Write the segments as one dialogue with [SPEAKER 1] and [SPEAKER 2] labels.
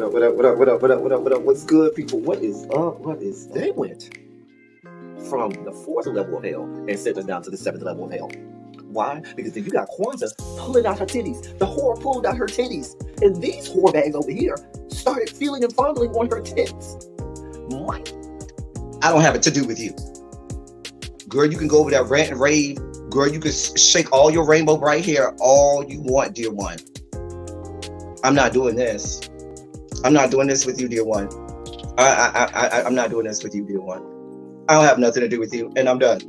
[SPEAKER 1] up? What up? What up? What up? What up? What up? What up? What's good, people? What is up? What is They went from the fourth level of hell and sent us down to the seventh level of hell. Why? Because then you got Kwanzaa pulling out her titties. The whore pulled out her titties. And these whore bags over here started feeling and fondling on her tits. What?
[SPEAKER 2] I don't have it to do with you. Girl, you can go over there, rant and rave. Girl, you can shake all your rainbow bright hair all you want, dear one. I'm not doing this. I'm not doing this with you, dear one. I'm not doing this with you, dear one. I don't have nothing to do with you, and I'm done.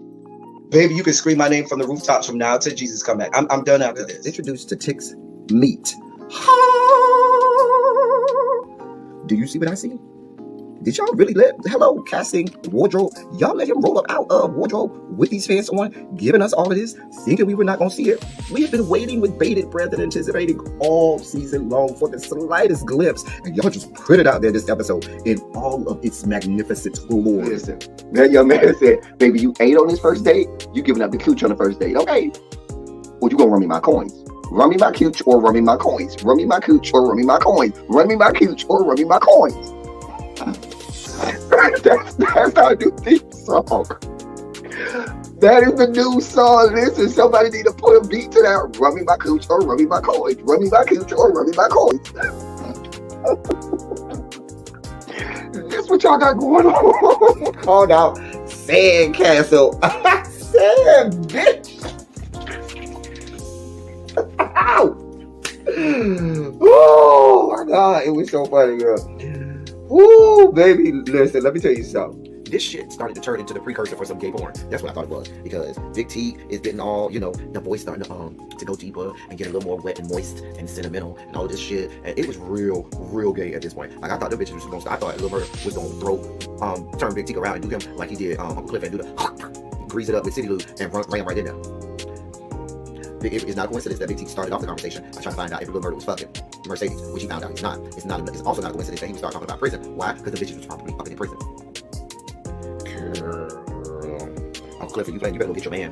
[SPEAKER 2] Baby, you can scream my name from the rooftops from now till Jesus come back. I'm done after this.
[SPEAKER 1] Introduced to Tick's Meat. Do you see what I see? Did y'all really hello, casting, wardrobe, y'all let him roll up out of wardrobe with these fans on, giving us all of this, thinking we were not going to see it? We have been waiting with bated breath and anticipating all season long for the slightest glimpse, and y'all just put it out there this episode in all of its magnificent glory.
[SPEAKER 3] Listen, that young man said, baby, you ate on this first date, you giving up the cooch on the first date, okay? Well, you gonna run me my coins. Run me my cooch or run me my coins. Run me my cooch or run me my coins. Run me my cooch or run me my coins. That's our new theme song. That is the new song. Listen, somebody need to put a beat to that. Run me my cooch or run me my coins. Run me my cooch or run me my coins. This what y'all got going on.
[SPEAKER 1] Called out Sandcastle. Sand, bitch. Ow. Oh my God, it was so funny, girl. Ooh, baby, listen, let me tell you something. This shit started to turn into the precursor for some gay porn. That's what I thought it was. Because Big T is getting all, the voice starting to go deeper and get a little more wet and moist and sentimental and all this shit. And it was real gay at this point. Like, I thought the bitch was going to start. I thought Lil Murder was going to turn Big T around and do him like he did Uncle Cliff and do the grease it up with City Lou and ran right in there. It's not a coincidence that Big T started off the conversation by trying to find out if Lil Murder was fucking Mercedes, which he found out he's not. It's also not a coincidence that he would start talking about prison. Why? Because the bitch was probably up in prison. Uncle Cliff, you better go get your man.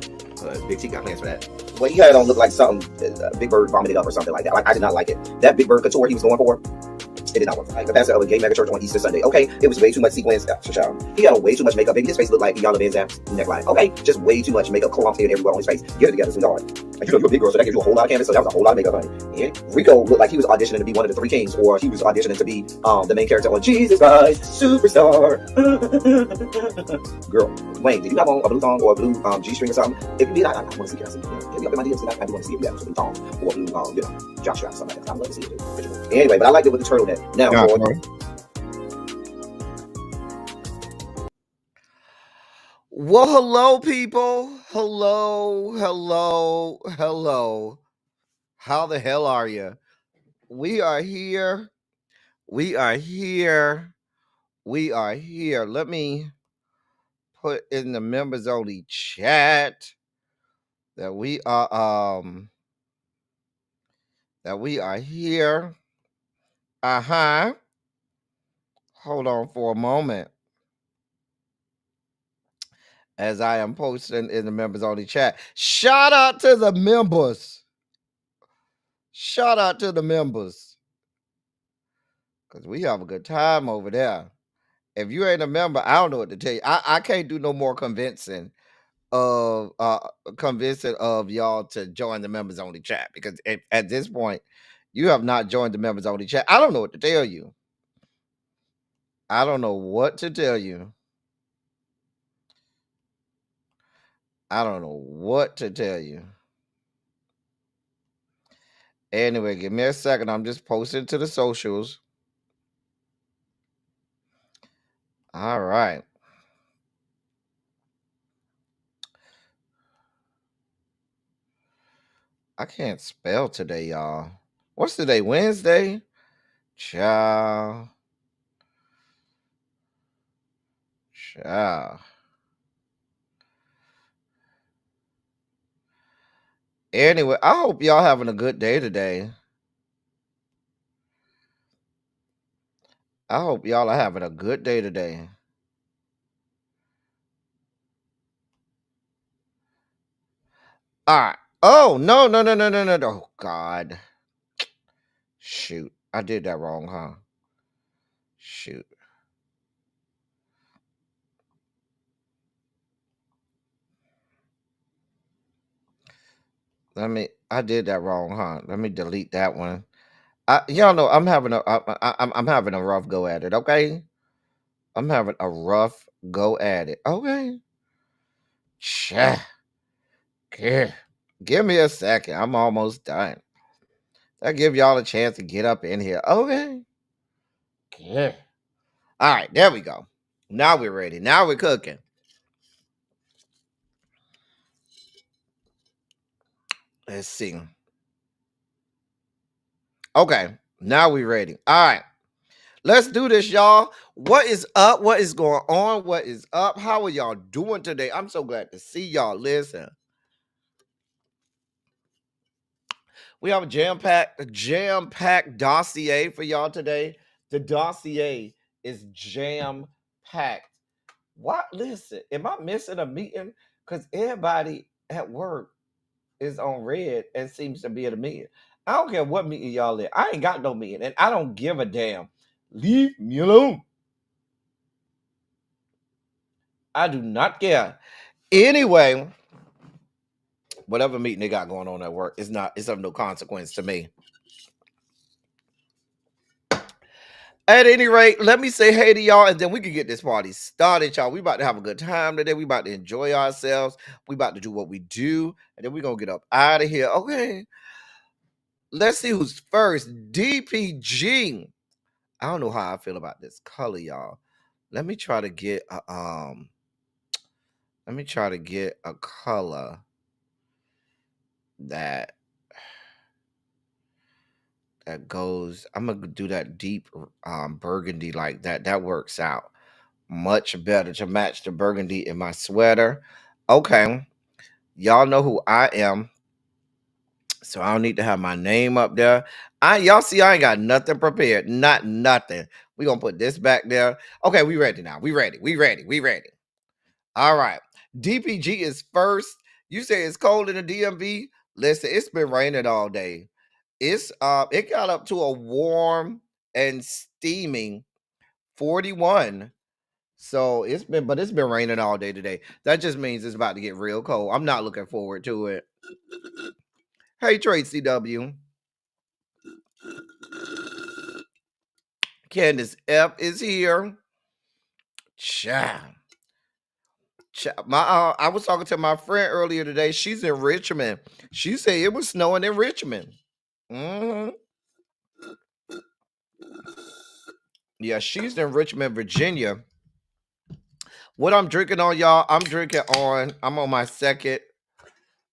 [SPEAKER 1] Big T got plans for that. Well, he had it on look like something Big Bird vomited up or something like that. Like, I did not like it. That Big Bird couture he was going for, it did not work. Like the pastor of a gay mega church on Easter Sunday. Okay, it was way too much sequins. He had way too much makeup. Baby, his face looked like Iyanla Van Zant's neckline. Okay, just way too much makeup clumped in everywhere on his face. Get it together, sweetheart. Like, you're a big girl, so that gives you a whole lot of canvas. So that was a whole lot of makeup, honey. And Rico looked like he was auditioning to be one of the three kings, or he was auditioning to be the main character on Jesus Christ Superstar. Girl, Wayne, did you have on a blue thong or a blue G-string or something? If you did, I want to see it. Hit me up in my DMs tonight. I do want to see if you have a blue thong or a blue, jock strap or something like that. I'd love to see it. Anyway, but I liked it with the turtleneck. Now, well, hello, people. Hello. How the hell are you? We are here. Let me put in the members only chat that we are here. Hold on for a moment. As I am posting in the members only chat. Shout out to the members. Because we have a good time over there. If you ain't a member, I don't know what to tell you. I can't do no more convincing of y'all to join the members only chat. Because at this point, you have not joined the members only chat. I don't know what to tell you. Anyway, give me a second. I'm just posting to the socials. All right. I can't spell today, y'all. What's today? Wednesday? Ciao. Anyway, I hope y'all having a good day today. All right. Oh, no. Oh, God. Shoot. I did that wrong, huh? Shoot. I did that wrong, huh? Let me delete that one. Y'all know I'm having I'm having a rough go at it. Okay, I'm having a rough go at it. Okay, Cha. Give me a second. I'm almost done. I give y'all a chance to get up in here. Okay. Yeah. All right, there we go. Now we're ready. Now we're cooking. Let's see. Okay, now we're ready. All right. Let's do this, y'all. What is up? What is going on? What is up? How are y'all doing today? I'm so glad to see y'all. Listen, we have a jam-packed dossier for y'all today. The dossier is jam-packed. What? Listen, am I missing a meeting? Because everybody at work is on red and seems to be at a meeting. I don't care what meeting y'all at. I ain't got no meeting, and I don't give a damn. Leave me alone. I do not care. Anyway, whatever meeting they got going on at work is not, it's of no consequence to me. At any rate, let me say hey to y'all, and then we can get this party started, y'all. We about to have a good time today. We about to enjoy ourselves. We about to do what we do, and then we gonna get up out of here. Okay. Let's see who's first. DPG. I don't know how I feel about this color, y'all. Let me try to get a let me try to get a color that goes. I'm gonna do that deep burgundy like that. That works out much better to match the burgundy in my sweater. Okay, y'all know who I am, so I don't need to have my name up there. Y'all see I ain't got nothing prepared, not nothing. We gonna put this back there. Okay, we ready now. We ready. We ready. We ready. All right. DPG is first. You say it's cold in the DMV. Listen, it's been raining all day. It got up to a warm and steaming 41. So it's been raining all day today. That just means it's about to get real cold. I'm not looking forward to it. Hey Tracy W. Candace F is here. Child. I was talking to my friend earlier today. She's in Richmond. She said it was snowing in Richmond. Hmm. Yeah, she's in Richmond, Virginia. What I'm drinking on, y'all? I'm on my second.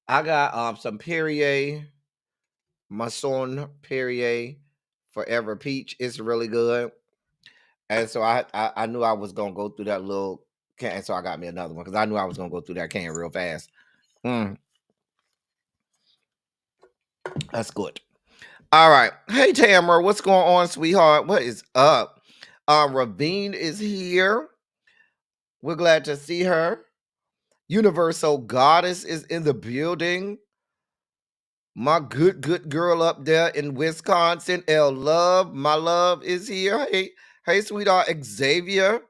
[SPEAKER 1] I got some Perrier, Masson Perrier Forever Peach. It's really good. And so I knew I was gonna go through that little can, so I got me another one because I knew I was gonna go through that can real fast. That's good. All right. Hey Tamara, what's going on, sweetheart? What is up? Ravine is here. We're glad to see her. Universal Goddess is in the building. My good girl up there in Wisconsin, L Love, my love is here. Hey, sweetheart, Xavier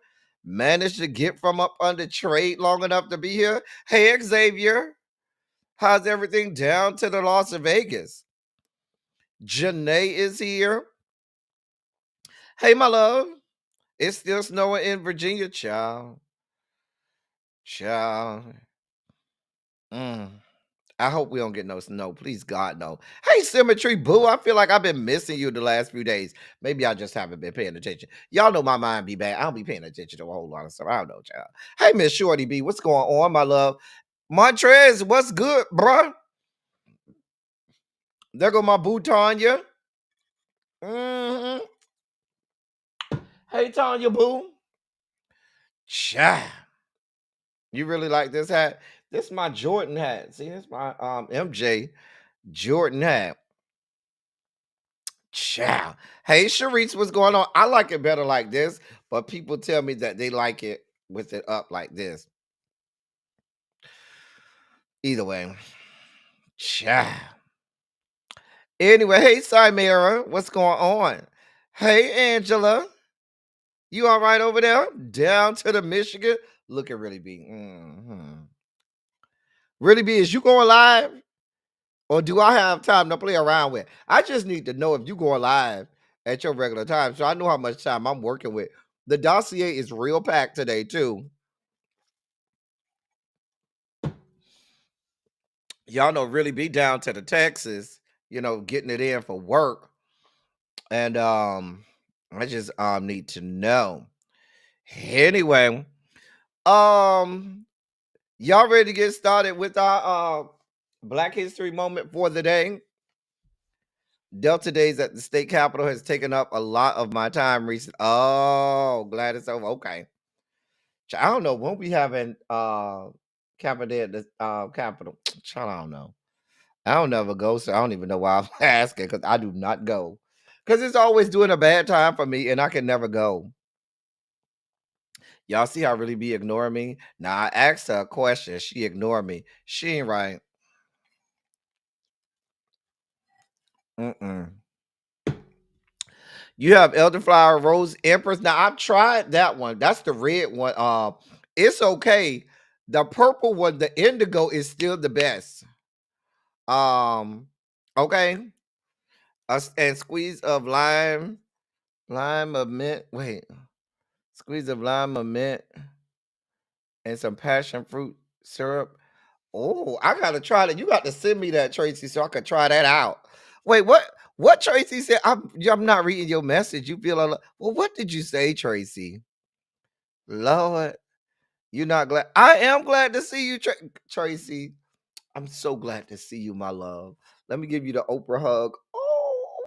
[SPEAKER 1] managed to get from up under trade long enough to be here. Hey, Xavier, how's everything down to the Las Vegas? Janae is here. Hey, my love, it's still snowing in Virginia, child. I hope we don't get no snow. Please, God, no. Hey, Symmetry Boo, I feel like I've been missing you the last few days. Maybe I just haven't been paying attention. Y'all know my mind be bad. I don't be paying attention to a whole lot of stuff. I don't know, child. Hey, Miss Shorty B, what's going on, my love? Montrez, what's good, bruh? There go my boo, Tanya. Mm-hmm. Hey, Tanya Boo. Child. You really like this hat? This is my Jordan hat. See, this is my MJ Jordan hat. Child. Hey, Sharice, what's going on? I like it better like this, but people tell me that they like it with it up like this. Either way. Child. Anyway, hey, Simera, what's going on? Hey, Angela. You all right over there? Down to the Michigan? Look at Really B. Really B, is you going live? Or do I have time to play around with? I just need to know if you going live at your regular time, so I know how much time I'm working with. The dossier is real packed today, too. Y'all know Really be down to the Texas, getting it in for work. And I just need to know. Anyway, y'all ready to get started with our Black History moment for the day? Delta Days at the state capitol has taken up a lot of my time recently. Oh, glad it's over. Okay. I don't know when we having Capitol Day at the Capitol. Child, I don't know. I don't never go, so I don't even know why I'm asking, because I do not go. Because it's always doing a bad time for me, and I can never go. Y'all see how Really be ignoring me? Now, I asked her a question. She ignored me. She ain't right. You have Elderflower Rose Empress. Now, I've tried that one. That's the red one. It's okay. The purple one, the indigo, is still the best. Okay. And squeeze of lime of mint. Wait. Squeeze of lime of mint and some passion fruit syrup. Oh, I gotta try that. You got to send me that, Tracy, so I could try that out. Wait, what? What Tracy said? I'm not reading your message. You feel well? What did you say, Tracy? Lord, you're not glad. I am glad to see you, Tracy. I'm so glad to see you, my love. Let me give you the Oprah hug. Oh,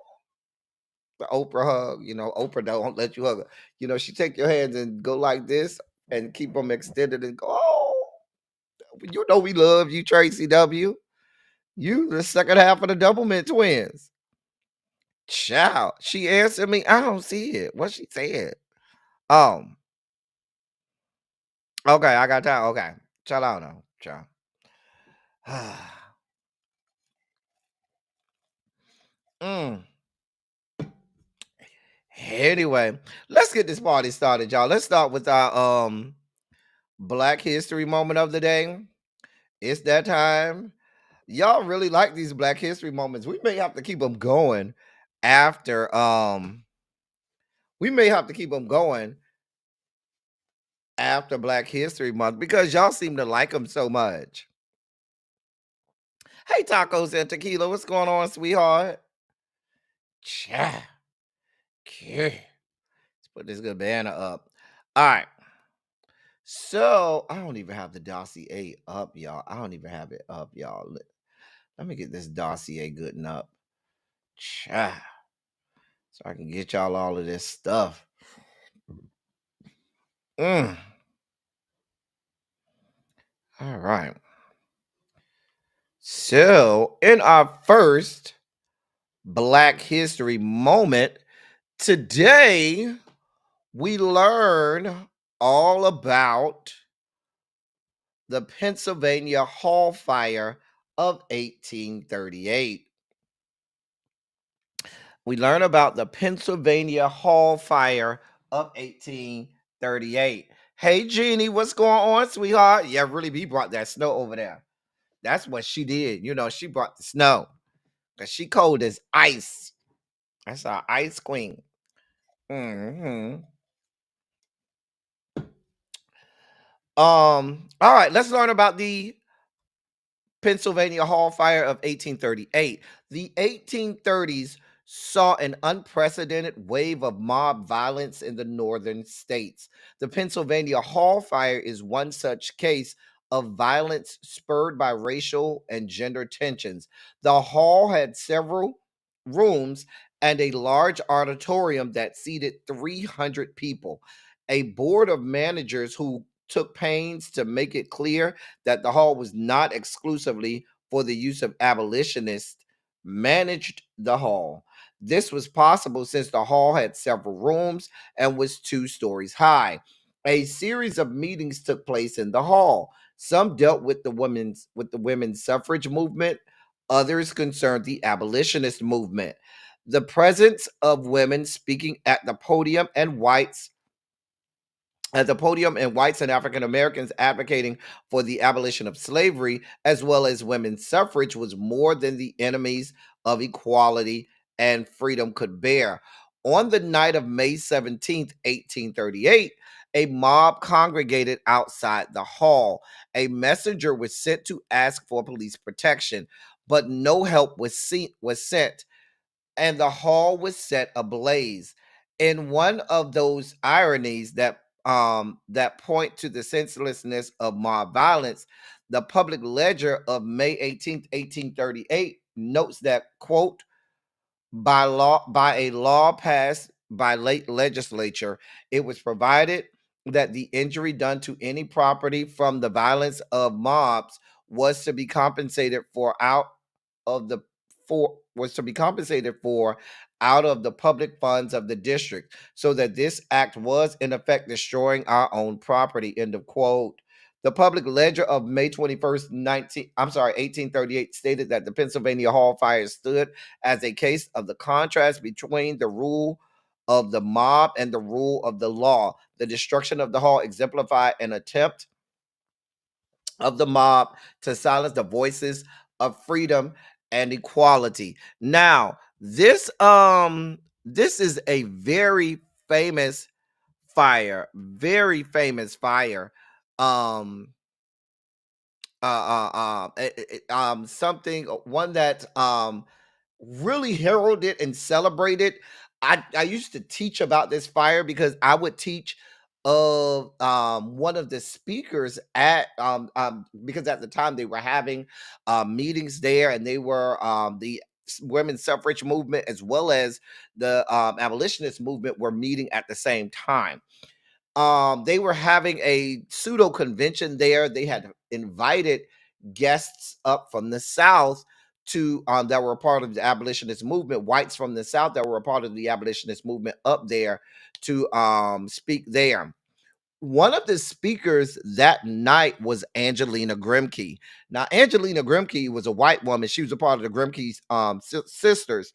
[SPEAKER 1] the Oprah hug. Oprah don't let you hug her. She take your hands and go like this and keep them extended and go. Oh, we love you, Tracy W. You the second half of the Doublemint twins. Child. She answered me. I don't see it. What she said. Okay, I got time. Okay. Child, I don't know. Child. Anyway, let's get this party started, y'all. Let's start with our Black History moment of the day. It's that time. Y'all really like these Black History moments. We may have to keep them going after Black History Month because y'all seem to like them so much. Hey, Tacos and Tequila, what's going on, sweetheart? Let's put this good banner up. All right. So I don't even have the dossier up, y'all. I don't even have it up, y'all. Let me get this dossier good and up. So I can get y'all all of this stuff. All right. So in our first Black History moment, today we learn all about the Pennsylvania Hall Fire of 1838. We learn about the Pennsylvania Hall Fire of 1838. Hey, Jeannie, what's going on, sweetheart? Yeah, Really B brought that snow over there. That's what she did. She brought the snow because she cold as ice. That's our ice queen. All right, let's learn about the Pennsylvania Hall Fire of 1838. The 1830s saw an unprecedented wave of mob violence in the northern states. The Pennsylvania Hall Fire is one such case of violence spurred by racial and gender tensions. The hall had several rooms and a large auditorium that seated 300 people. A board of managers who took pains to make it clear that the hall was not exclusively for the use of abolitionists managed the hall. This was possible since the hall had several rooms and was 2 stories high. A series of meetings took place in the hall. Some dealt with the women's suffrage movement, others concerned the abolitionist movement. The presence of women speaking at the podium and whites at the podium, and whites and African Americans advocating for the abolition of slavery, as well as women's suffrage, was more than the enemies of equality and freedom could bear. On the night of May 17th, 1838, a mob congregated outside the hall. A messenger was sent to ask for police protection, but no help was sent, and the hall was set ablaze. In one of those ironies that point to the senselessness of mob violence, the public ledger of May 18th, 1838 notes that, quote, by a law passed by late legislature, it was provided that the injury done to any property from the violence of mobs was to be compensated for out of the for was to be compensated for out of the public funds of the district, so that this act was in effect destroying our own property, end of quote. The public ledger of May 21st, 1838 stated that the Pennsylvania Hall fire stood as a case of the contrast between the rule of the mob and the rule of the law. The destruction of the hall exemplified an attempt of the mob to silence the voices of freedom and equality. Now, this is a very famous fire. Um Something one that really heralded and celebrated. I used to teach about this fire because I would teach of one of the speakers at because at the time they were having meetings there, and they were the women's suffrage movement as well as the abolitionist movement were meeting at the same time. They were having a pseudo convention there. They had invited guests up from the South to that were a part of the abolitionist movement, whites from the South that were a part of the abolitionist movement up there to speak there. One of the speakers that night was Angelina Grimke. Now, Angelina Grimke was a white woman. She was a part of the Grimke's sisters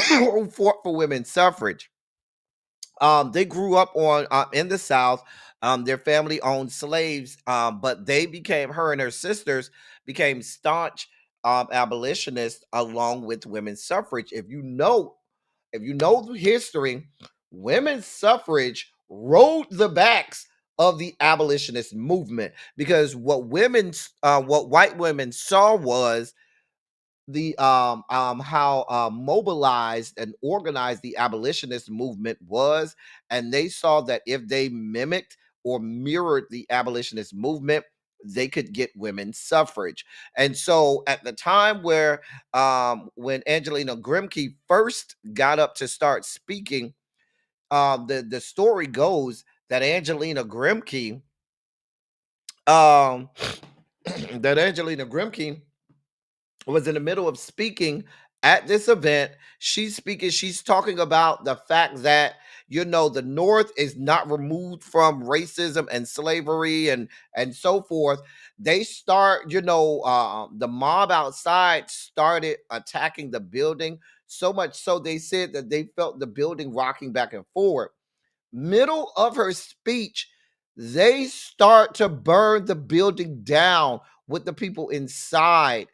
[SPEAKER 1] who fought for women's suffrage. They grew up on in the South. Their family owned slaves, but they became her and her sisters became staunch abolitionists along with women's suffrage. If you know the history, women's suffrage rode the backs of the abolitionist movement, because what white women saw was the how mobilized and organized the abolitionist movement was, and they saw that if they mimicked or mirrored the abolitionist movement, they could get women's suffrage. And so at the time where when Angelina Grimke first got up to start speaking, the story goes that Angelina Grimke um that Angelina Grimke was in the middle of speaking at this event. She's talking about the fact that, the North is not removed from racism and slavery and so forth. They start, the mob outside started attacking the building, so much so they said that they felt the building rocking back and forward. Middle of her speech, they start to burn the building down with the people inside.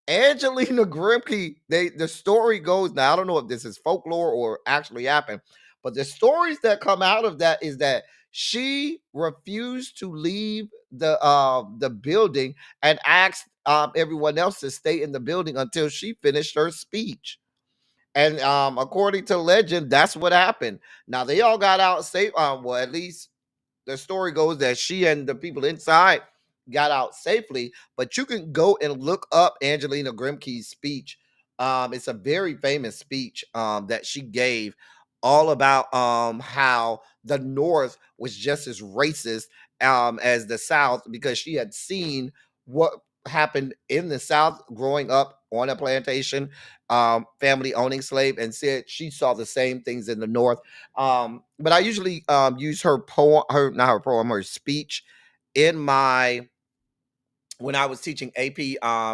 [SPEAKER 1] Angelina Grimke, the story goes, now I don't know if this is folklore or actually happened, but the stories that come out of that is that she refused to leave the building and asked everyone else to stay in the building until she finished her speech. And according to legend, that's what happened. Now they all got out safe. Well, at least the story goes that she and the people inside got out safely. But you can go and look up Angelina Grimke's speech. It's a very famous speech that she gave, all about how the North was just as racist as the South, because she had seen what happened in the South growing up on a plantation, family owning slave, and said she saw the same things in the North. But I usually use her poem, her speech in my when I was teaching AP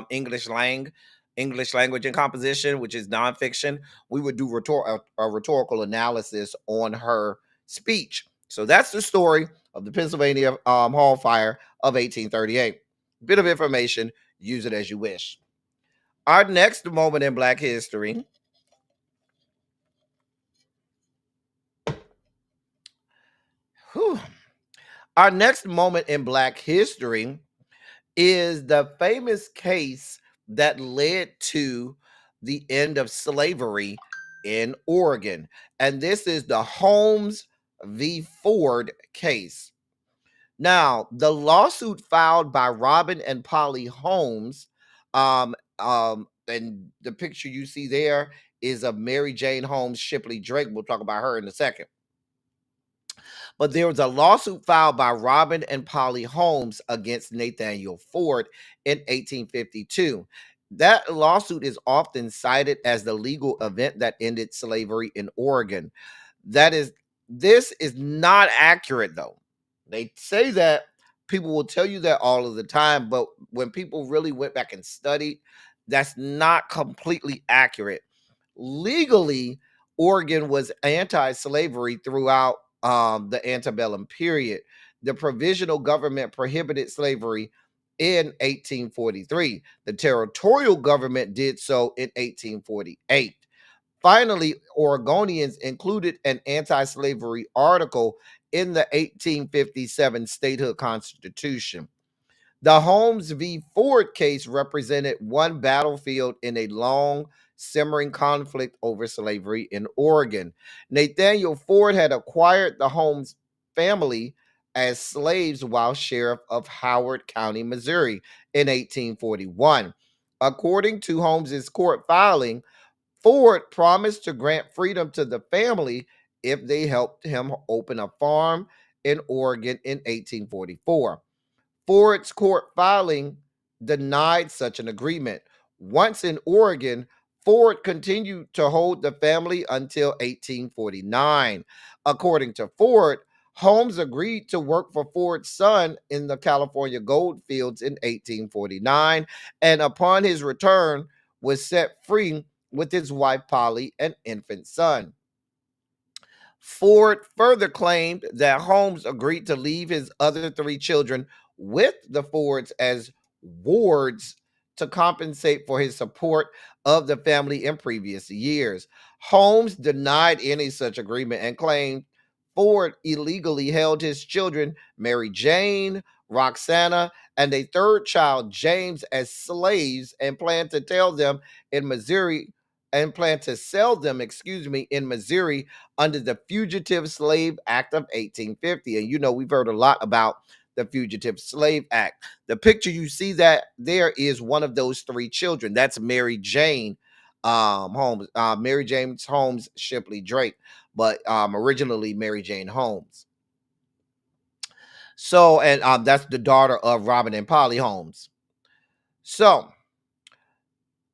[SPEAKER 1] English language and composition, which is nonfiction. We would do a rhetorical analysis on her speech. So that's the story of the Pennsylvania Hall Fire of 1838. Bit of information, use it as you wish. Our next moment in Black history whew, our next moment in Black history is the famous case that led to the end of slavery in Oregon. And this is the Holmes v. Ford case. Now, the lawsuit filed by Robin and Polly Holmes, and the picture you see there is of Mary Jane Holmes Shipley Drake. We'll talk about her in a second. But there was a lawsuit filed by Robin and Polly Holmes against Nathaniel Ford in 1852. That lawsuit is often cited as the legal event that ended slavery in Oregon. This is not accurate, though. They say that, people will tell you that all of the time, but when people really went back and studied, that's not completely accurate. Legally, Oregon was anti-slavery throughout the antebellum period. The provisional government prohibited slavery in 1843. The territorial government did so in 1848. Finally, Oregonians included an anti-slavery article in the 1857 statehood constitution. The Holmes v. Ford case represented one battlefield in a long, simmering conflict over slavery in Oregon. Nathaniel Ford had acquired the Holmes family as slaves while sheriff of Howard County, Missouri, in 1841. According to Holmes's court filing, Ford promised to grant freedom to the family if they helped him open a farm in Oregon in 1844. Ford's court filing denied such an agreement. Once in Oregon, Ford continued to hold the family until 1849. According to Ford, Holmes agreed to work for Ford's son in the California gold fields in 1849, and upon his return was set free with his wife Polly and infant son. Ford further claimed that Holmes agreed to leave his other three children with the Fords as wards to compensate for his support of the family in previous years. Holmes denied any such agreement and claimed Ford illegally held his children, Mary Jane, Roxana, and a third child, James, as slaves and planned to sell them in Missouri in Missouri under the Fugitive Slave Act of 1850. And you know, we've heard a lot about the Fugitive Slave Act. The picture you see that there is one of those three children. That's Mary Jane Holmes, Mary James Holmes Shipley Drake, but originally Mary Jane Holmes. So, and that's the daughter of Robin and Polly Holmes. So,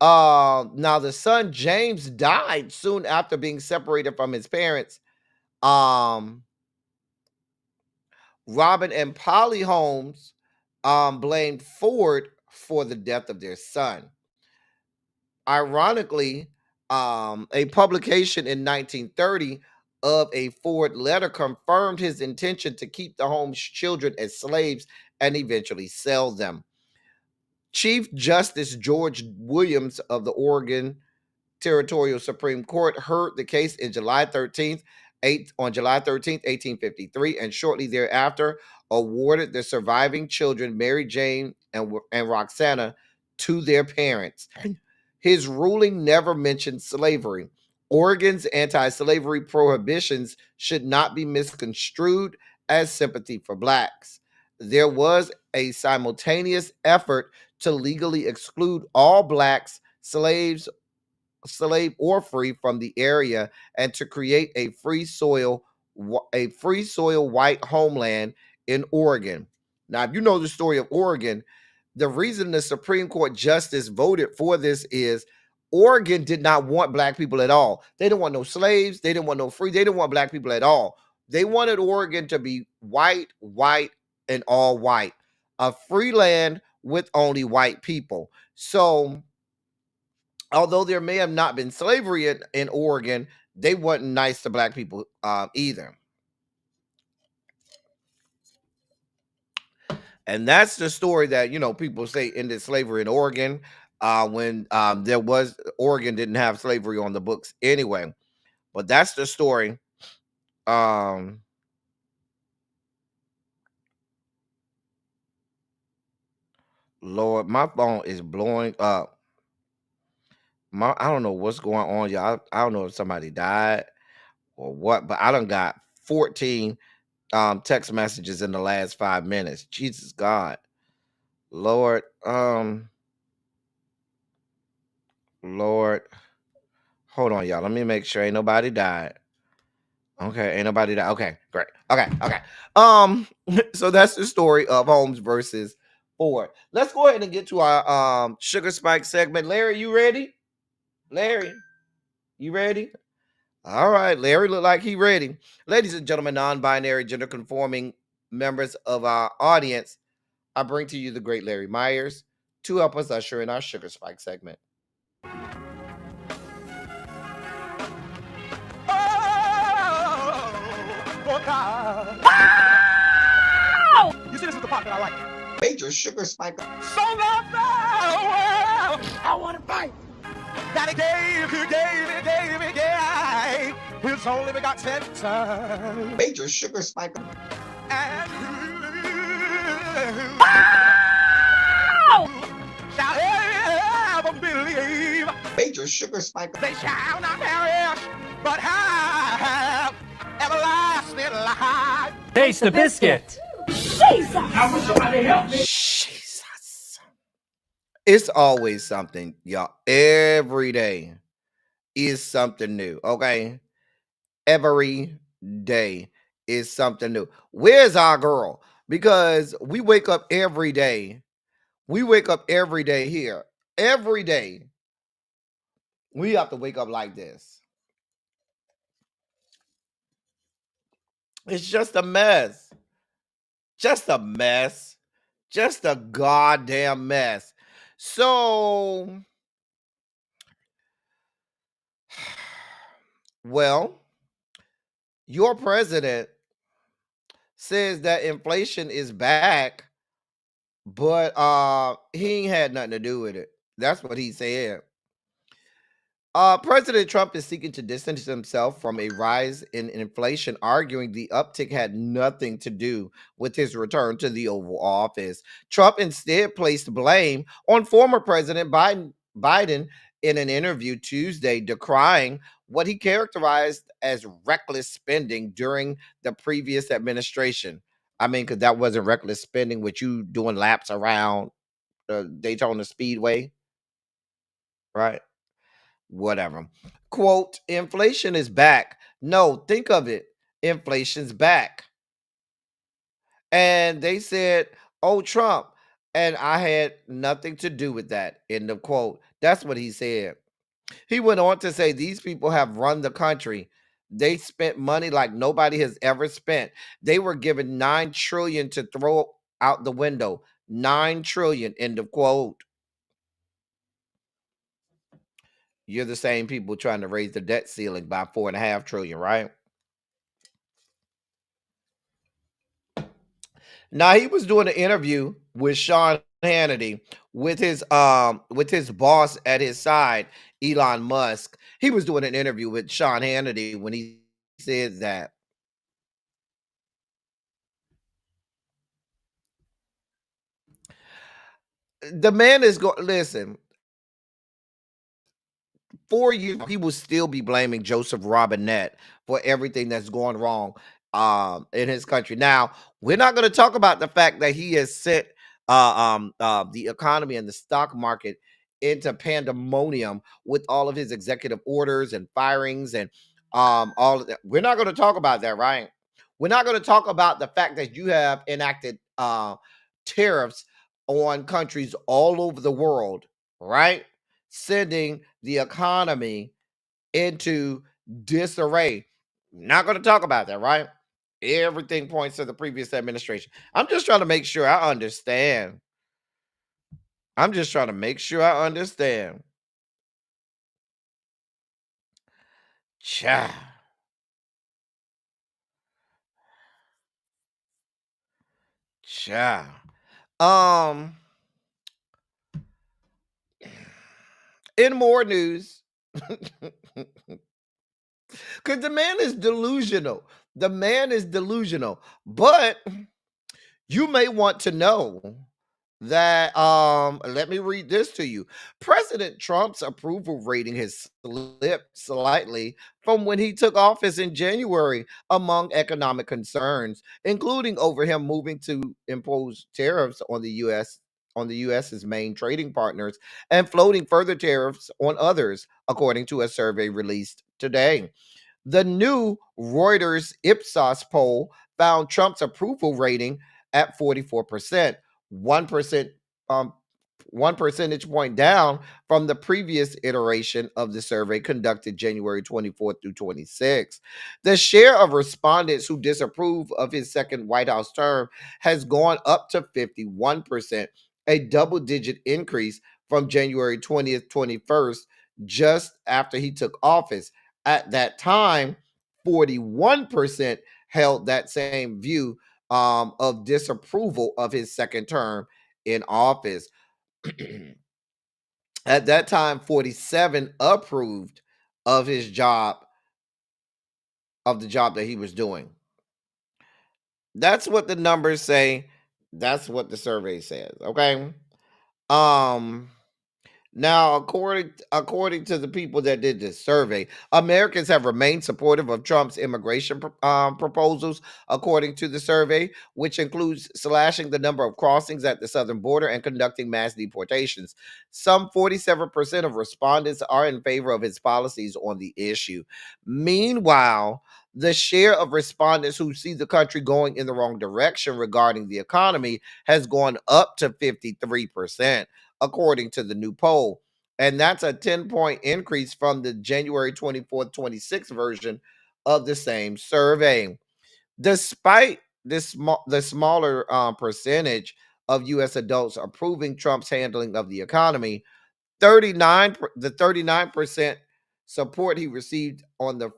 [SPEAKER 1] now the son James died soon after being separated from his parents. Robin and Polly Holmes blamed Ford for the death of their son. Ironically, a publication in 1930 of a Ford letter confirmed his intention to keep the Holmes children as slaves and eventually sell them. Chief Justice George Williams of the Oregon Territorial Supreme Court heard the case in on July 13th, 1853, and shortly thereafter awarded the surviving children, Mary Jane and Roxana, to their parents. His ruling never mentioned slavery. Oregon's anti-slavery prohibitions should not be misconstrued as sympathy for blacks. There was a simultaneous effort to legally exclude all blacks, slave or free, from the area, and to create a free soil white homeland in Oregon. Now, if you know the story of Oregon, the reason the Supreme Court justice voted for this is Oregon did not want black people at all. They didn't want no slaves. They didn't want no free. They didn't want black people at all. They wanted Oregon to be white, and all white, a free land with only white people. So, although there may have not been slavery in Oregon, they weren't nice to black people either. And that's the story that, people say ended slavery in Oregon, when there was Oregon didn't have slavery on the books anyway. But that's the story. Lord, my phone is blowing up. I don't know what's going on, y'all. I don't know if somebody died or what, but I done got 14 text messages in the last 5 minutes. Jesus God. Lord, Lord. Hold on, y'all. Let me make sure ain't nobody died. Okay, ain't nobody died. Okay, great. Okay. So that's the story of Holmes versus Ford. Let's go ahead and get to our sugar spike segment. Larry, you ready? Larry, you ready? All right, Larry look like he ready. Ladies and gentlemen, non-binary, gender-conforming members of our audience, I bring to you the great Larry Myers to help us usher in our sugar spike segment.
[SPEAKER 4] Oh God. You see, this is the part that I like.
[SPEAKER 2] Major sugar spike.
[SPEAKER 4] So long, well, I want to fight. Daddy gave, he gave his only begotten son.
[SPEAKER 2] Major sugar spike.
[SPEAKER 4] And shall ever believe.
[SPEAKER 2] Major sugar spike.
[SPEAKER 4] They shall not perish, but have everlasting life.
[SPEAKER 5] Taste the biscuit.
[SPEAKER 6] Jesus! I wish somebody help me.
[SPEAKER 1] Jesus. It's always something, y'all. Every day is something new, okay? Every day is something new. Where's our girl? Because we wake up every day. We wake up every day here. Every day. We have to wake up like this. It's just a mess. Just a mess. Just a goddamn mess. So, well, your president says that inflation is back, but he ain't had nothing to do with it. That's what he said. President Trump is seeking to distance himself from a rise in inflation, arguing the uptick had nothing to do with his return to the Oval Office. Trump instead placed blame on former President Biden in an interview Tuesday, decrying what he characterized as reckless spending during the previous administration. I mean, because that wasn't reckless spending with you doing laps around Daytona Speedway, right? Whatever. Quote, inflation is back. No, think of it. Inflation's back. And they said, oh, Trump. And I had nothing to do with that. End of quote. That's what he said. He went on to say these people have run the country. They spent money like nobody has ever spent. They were given $9 trillion to throw out the window. $9 trillion. End of quote. You're the same people trying to raise the debt ceiling by $4.5 trillion, right? Now he was doing an interview with Sean Hannity with his boss at his side, Elon Musk. He was doing an interview with Sean Hannity when he said that. The man is going, listen, 4 years, he will still be blaming Joseph Robinette for everything that's going wrong in his country. Now, we're not going to talk about the fact that he has sent the economy and the stock market into pandemonium with all of his executive orders and firings and all of that. We're not going to talk about that, right? We're not going to talk about the fact that you have enacted tariffs on countries all over the world, right? Sending the economy into disarray. Not going to talk about that, right? Everything points to the previous administration. I'm just trying to make sure I understand. I'm just trying to make sure I understand. Cha. Cha. Um, in more news, because the man is delusional. The man is delusional. But you may want to know that let me read this to you. President Trump's approval rating has slipped slightly from when he took office in January among economic concerns, including over him moving to impose tariffs on the US's main trading partners and floating further tariffs on others, according to a survey released today. The new Reuters Ipsos poll found Trump's approval rating at 44%, 1%, um, 1 percentage point down from the previous iteration of the survey conducted January 24th through 26th. The share of respondents who disapprove of his second White House term has gone up to 51%, a double-digit increase from January 20th, 21st, just after he took office. At that time, 41% held that same view of disapproval of his second term in office. At that time, 47 approved of his job, of the job that he was doing. That's what the numbers say. That's what the survey says. Okay. Um, Now, according to the people that did this survey, Americans have remained supportive of Trump's immigration proposals, according to the survey, which includes slashing the number of crossings at the southern border and conducting mass deportations. Some 47% of respondents are in favor of his policies on the issue. Meanwhile, the share of respondents who see the country going in the wrong direction regarding the economy has gone up to 53%, according to the new poll. And that's a 10-point increase from the January 24th, 26th version of the same survey. Despite the smaller percentage of U.S. adults approving Trump's handling of the economy, the 39% support he received on that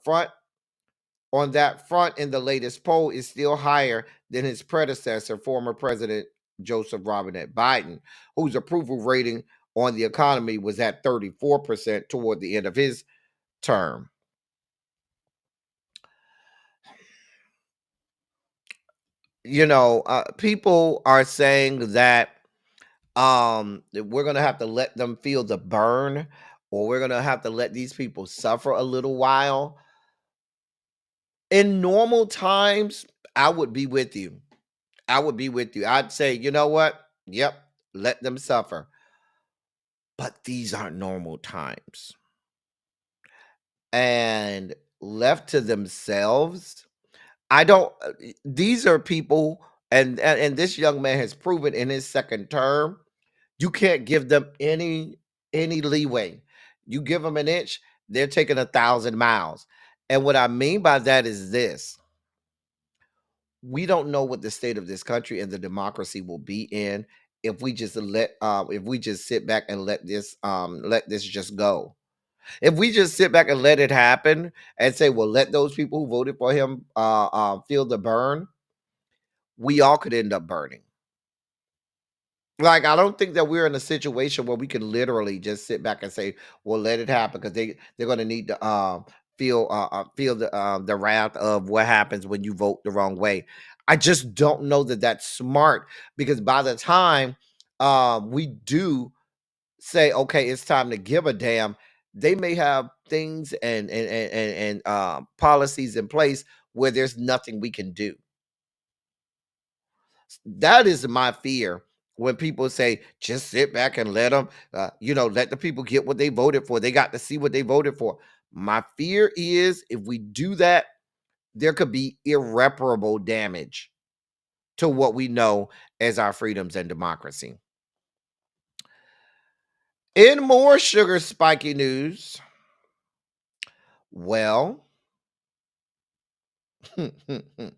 [SPEAKER 1] front in the latest poll is still higher than his predecessor, former President Joseph Robinette Biden, whose approval rating on the economy was at 34% toward the end of his term. People are saying that we're going to have to let them feel the burn, or we're going to have to let these people suffer a little while. In normal times, I would be with you. I'd say, you know what? Yep, let them suffer. But these aren't normal times. And left to themselves, these are people, and this young man has proven in his second term, you can't give them any leeway. You give them an inch, they're taking 1,000 miles. And what I mean by that is this: we don't know what the state of this country and the democracy will be in if we just sit back and let this just go. If we just sit back and let it happen and say, well, let those people who voted for him feel the burn, we all could end up burning. Like, I don't think that we're in a situation where we can literally just sit back and say, well, let it happen, because they're going to need to feel the wrath of what happens when you vote the wrong way. I just don't know that that's smart, because by the time we do say, okay, it's time to give a damn, they may have things and policies in place where there's nothing we can do. That is my fear when people say, just sit back and let them, let the people get what they voted for. They got to see what they voted for. My fear is, if we do that, there could be irreparable damage to what we know as our freedoms and democracy. In more sugar spiky news, well, the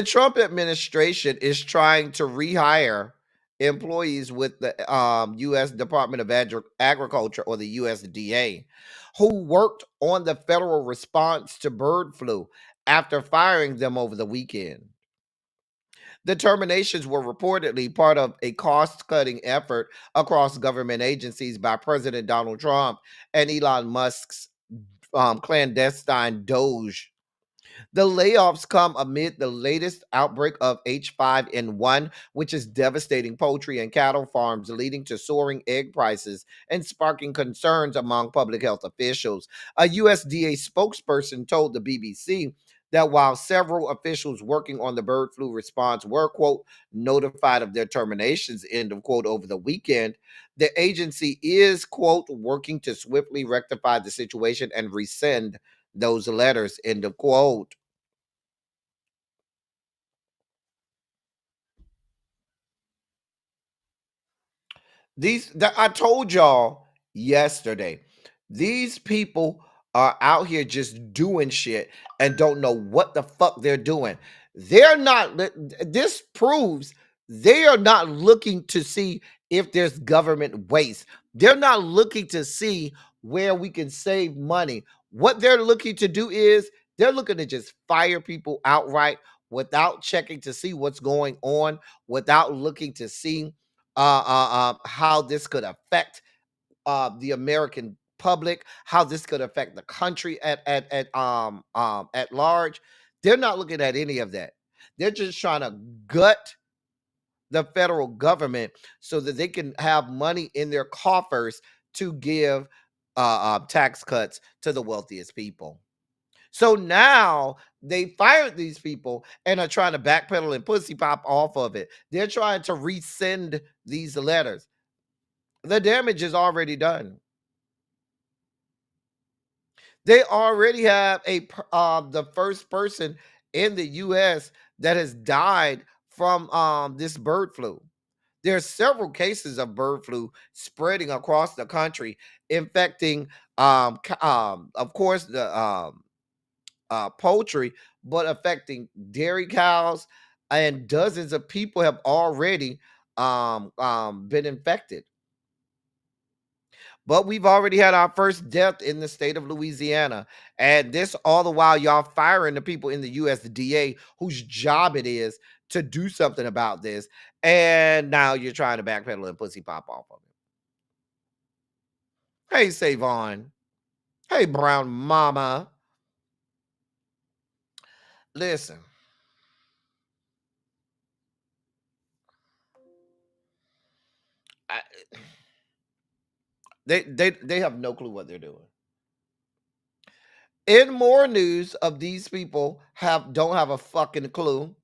[SPEAKER 1] Trump administration is trying to rehire employees with the U.S. Department of Agriculture, or the USDA, who worked on the federal response to bird flu after firing them over the weekend. The terminations were reportedly part of a cost-cutting effort across government agencies by President Donald Trump and Elon Musk's clandestine Doge. The layoffs come amid the latest outbreak of H5N1, which is devastating poultry and cattle farms, leading to soaring egg prices and sparking concerns among public health officials. A USDA spokesperson told the BBC that while several officials working on the bird flu response were, quote, notified of their terminations, end of quote, over the weekend, the agency is, quote, working to swiftly rectify the situation and rescind those letters, end of quote. I told y'all yesterday, these people are out here just doing shit and don't know what the fuck they're doing. They're not, this proves they are not looking to see if there's government waste. They're not looking to see where we can save money. What they're looking to do is they're looking to just fire people outright without checking to see what's going on, without looking to see how this could affect the American public, how this could affect the country at large. They're not looking at any of that. They're just trying to gut the federal government so that they can have money in their coffers to give tax cuts to the wealthiest people. So now they fired these people and are trying to backpedal and pussy pop off of it. They're trying to rescind these letters. The damage is already done. They already have the first person in the U.S. that has died from this bird flu. There are several cases of bird flu spreading across the country, infecting, of course, the poultry, but affecting dairy cows, and dozens of people have already been infected. But we've already had our first death in the state of Louisiana. And this all the while y'all firing the people in the USDA whose job it is to do something about this. And now you're trying to backpedal and pussy pop off of it. Hey, Savon. Hey, Brown Mama. Listen. I, they have no clue what they're doing. In more news of these people don't have a fucking clue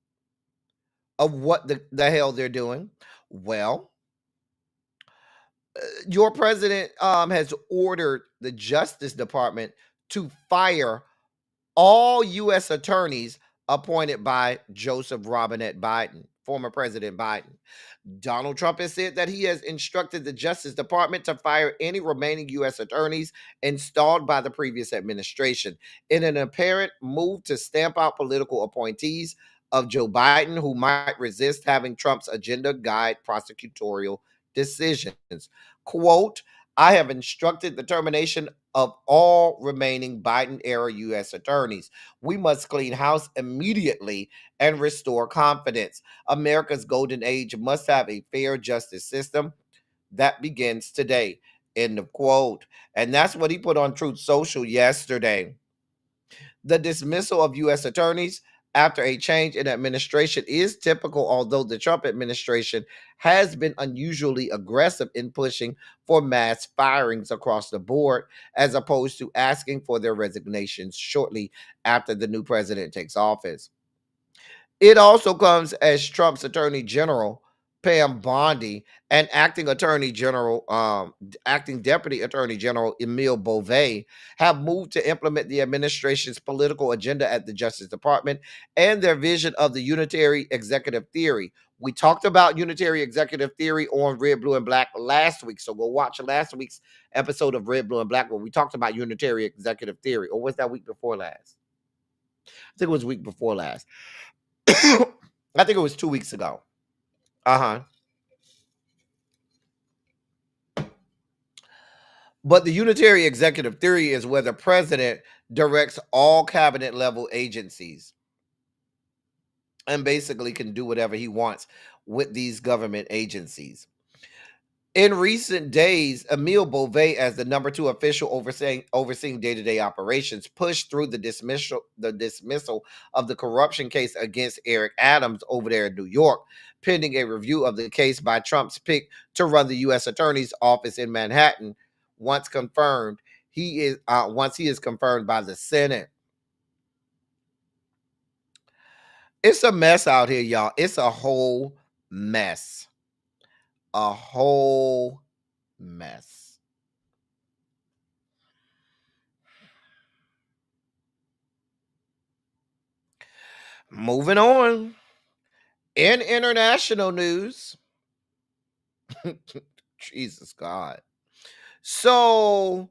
[SPEAKER 1] of what the hell they're doing. Well, your president has ordered the Justice Department to fire all U.S. attorneys appointed by Joseph Robinette Biden, former President Biden. Donald Trump has said that he has instructed the Justice Department to fire any remaining U.S. attorneys installed by the previous administration in an apparent move to stamp out political appointees of Joe Biden who might resist having Trump's agenda guide prosecutorial decisions. Quote, I have instructed the termination of all remaining Biden era U.S. attorneys. We must clean house immediately and restore confidence. America's golden age must have a fair justice system that begins today. End of quote. And that's what he put on Truth Social yesterday. The dismissal of U.S. attorneys after a change in administration is typical, although the Trump administration has been unusually aggressive in pushing for mass firings across the board, as opposed to asking for their resignations shortly after the new president takes office. It also comes as Trump's Attorney General Pam Bondi and acting Deputy Attorney General Emil Bove have moved to implement the administration's political agenda at the Justice Department and their vision of the unitary executive theory. We talked about unitary executive theory on Red, Blue, and Black last week, so go watch last week's episode of Red, Blue, and Black where we talked about unitary executive theory. Or was that week before last? I think it was week before last. I think it was 2 weeks ago. Uh-huh. But the unitary executive theory is where the president directs all cabinet level agencies. and basically can do whatever he wants with these government agencies. In recent days, Emile Beauvais, as the number 2 official overseeing day-to-day operations, pushed through the dismissal of the corruption case against Eric Adams over there in New York, pending a review of the case by Trump's pick to run the U.S. Attorney's Office in Manhattan. Once he is confirmed by the Senate. It's a mess out here, y'all. It's a whole mess. A whole mess. Moving on. In international news, Jesus God. So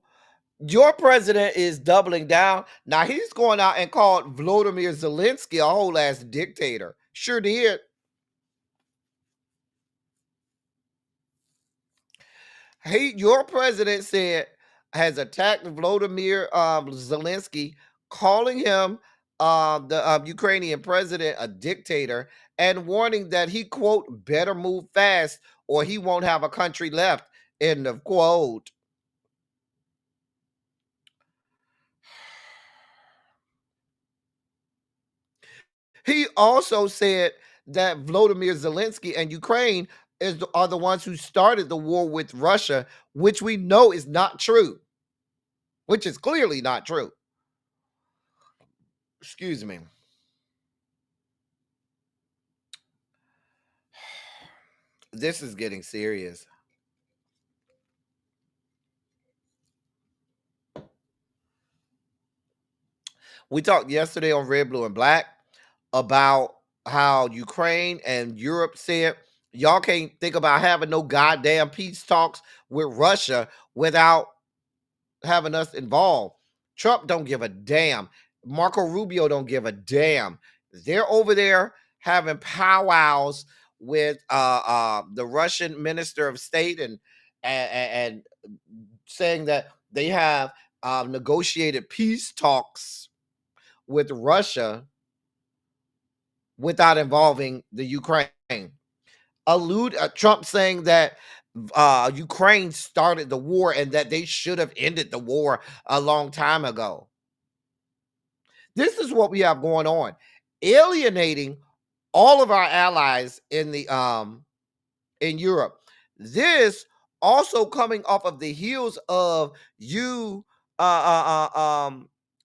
[SPEAKER 1] your president is doubling down. Now he's going out and called Volodymyr Zelensky a whole ass dictator. Sure did. Your president has attacked Volodymyr Zelensky, calling him the Ukrainian president a dictator, and warning that he, quote, better move fast or he won't have a country left, end of quote. He also said that Volodymyr Zelensky and Ukraine are the ones who started the war with Russia, which we know is not true, which is clearly not true. Excuse me. This is getting serious. We talked yesterday on Red, Blue, and Black about how Ukraine and Europe said y'all can't think about having no goddamn peace talks with Russia without having us involved. Trump don't give a damn. Marco Rubio don't give a damn. They're over there having powwows with the Russian Minister of State and saying that they have negotiated peace talks with Russia without involving the Ukraine. Trump saying that Ukraine started the war and that they should have ended the war a long time ago. This is what we have going on, alienating all of our allies in Europe. This also coming off of the heels of you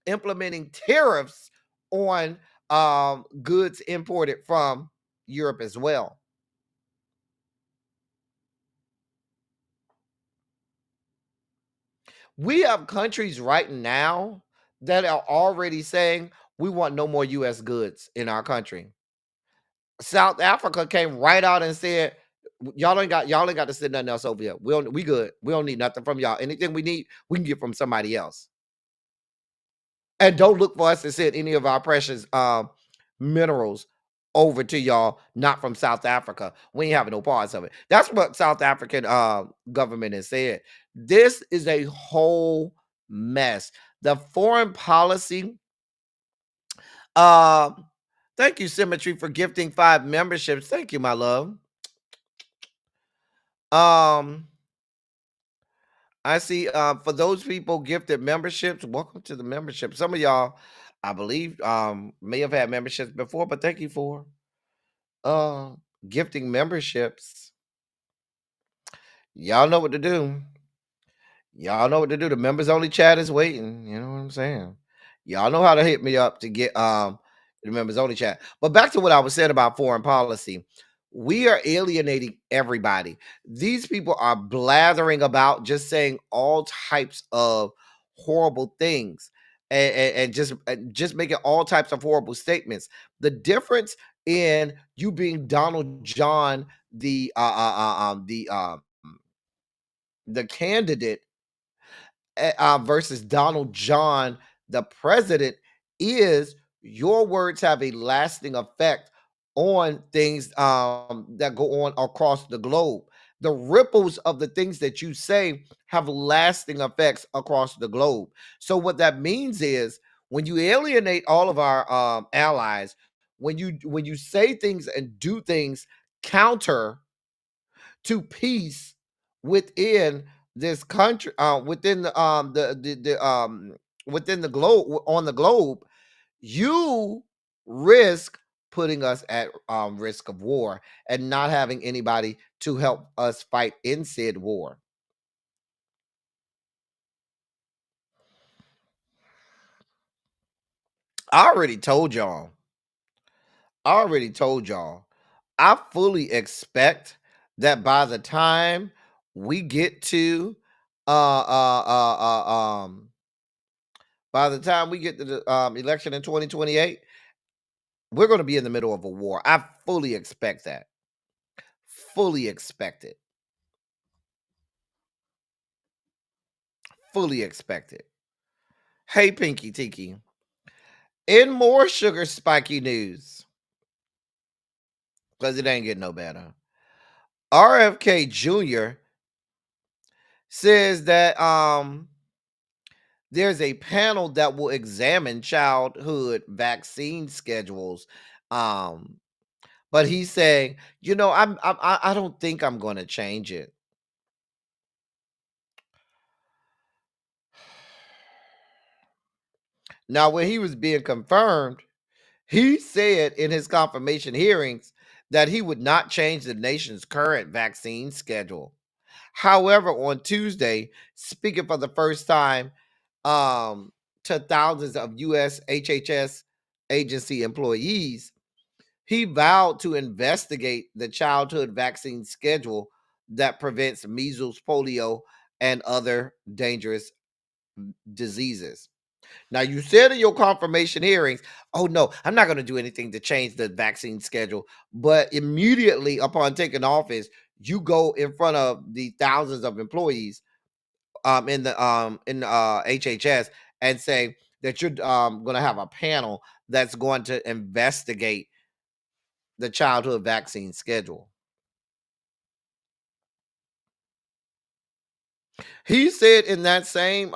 [SPEAKER 1] implementing tariffs on goods imported from Europe as well. We have countries right now that are already saying we want no more U.S. goods in our country. South Africa came right out and said, y'all ain't got to send nothing else over here. We good. We don't need nothing from y'all. Anything we need, we can get from somebody else. And don't look for us to send any of our precious minerals over to y'all, not from South Africa. We ain't having no parts of it. That's what South African government has said. This is a whole mess. The foreign policy. Thank you, Symmetry, for gifting 5 memberships. Thank you, my love. I see for those people gifted memberships, welcome to the membership. Some of y'all, I believe, may have had memberships before, but thank you for gifting memberships. Y'all know what to do. Y'all know what to do. The members only chat is waiting. You know what I'm saying? Y'all know how to hit me up to get the members only chat. But back to what I was saying about foreign policy. We are alienating everybody. These people are blathering about, just saying all types of horrible things and just making all types of horrible statements. The difference in you being Donald John, the candidate, versus Donald John, the president, is your words have a lasting effect on things that go on across the globe. The ripples of the things that you say have lasting effects across the globe. So what that means is when you alienate all of our allies, when you say things and do things counter to peace within this country, within the within the globe, on the globe, you risk putting us at risk of war and not having anybody to help us fight in said war. I already told y'all. I fully expect that by the time we get to by the time we get to the election in 2028, we're going to be in the middle of a war. I fully expect that. Fully expect it. Fully expect it. Hey, Pinky Tiki. In more sugar spiky news, because it ain't getting no better, RFK Jr. says that there's a panel that will examine childhood vaccine schedules. But he's saying, I don't think I'm going to change it. Now, when he was being confirmed, he said in his confirmation hearings that he would not change the nation's current vaccine schedule. However, on Tuesday, speaking for the first time to thousands of U.S. HHS agency employees, he vowed to investigate the childhood vaccine schedule that prevents measles, polio, and other dangerous diseases. Now, you said in your confirmation hearings, oh no, I'm not going to do anything to change the vaccine schedule. But immediately upon taking office, you go in front of the thousands of employees in the HHS and say that you're going to have a panel that's going to investigate the childhood vaccine schedule. He said in that same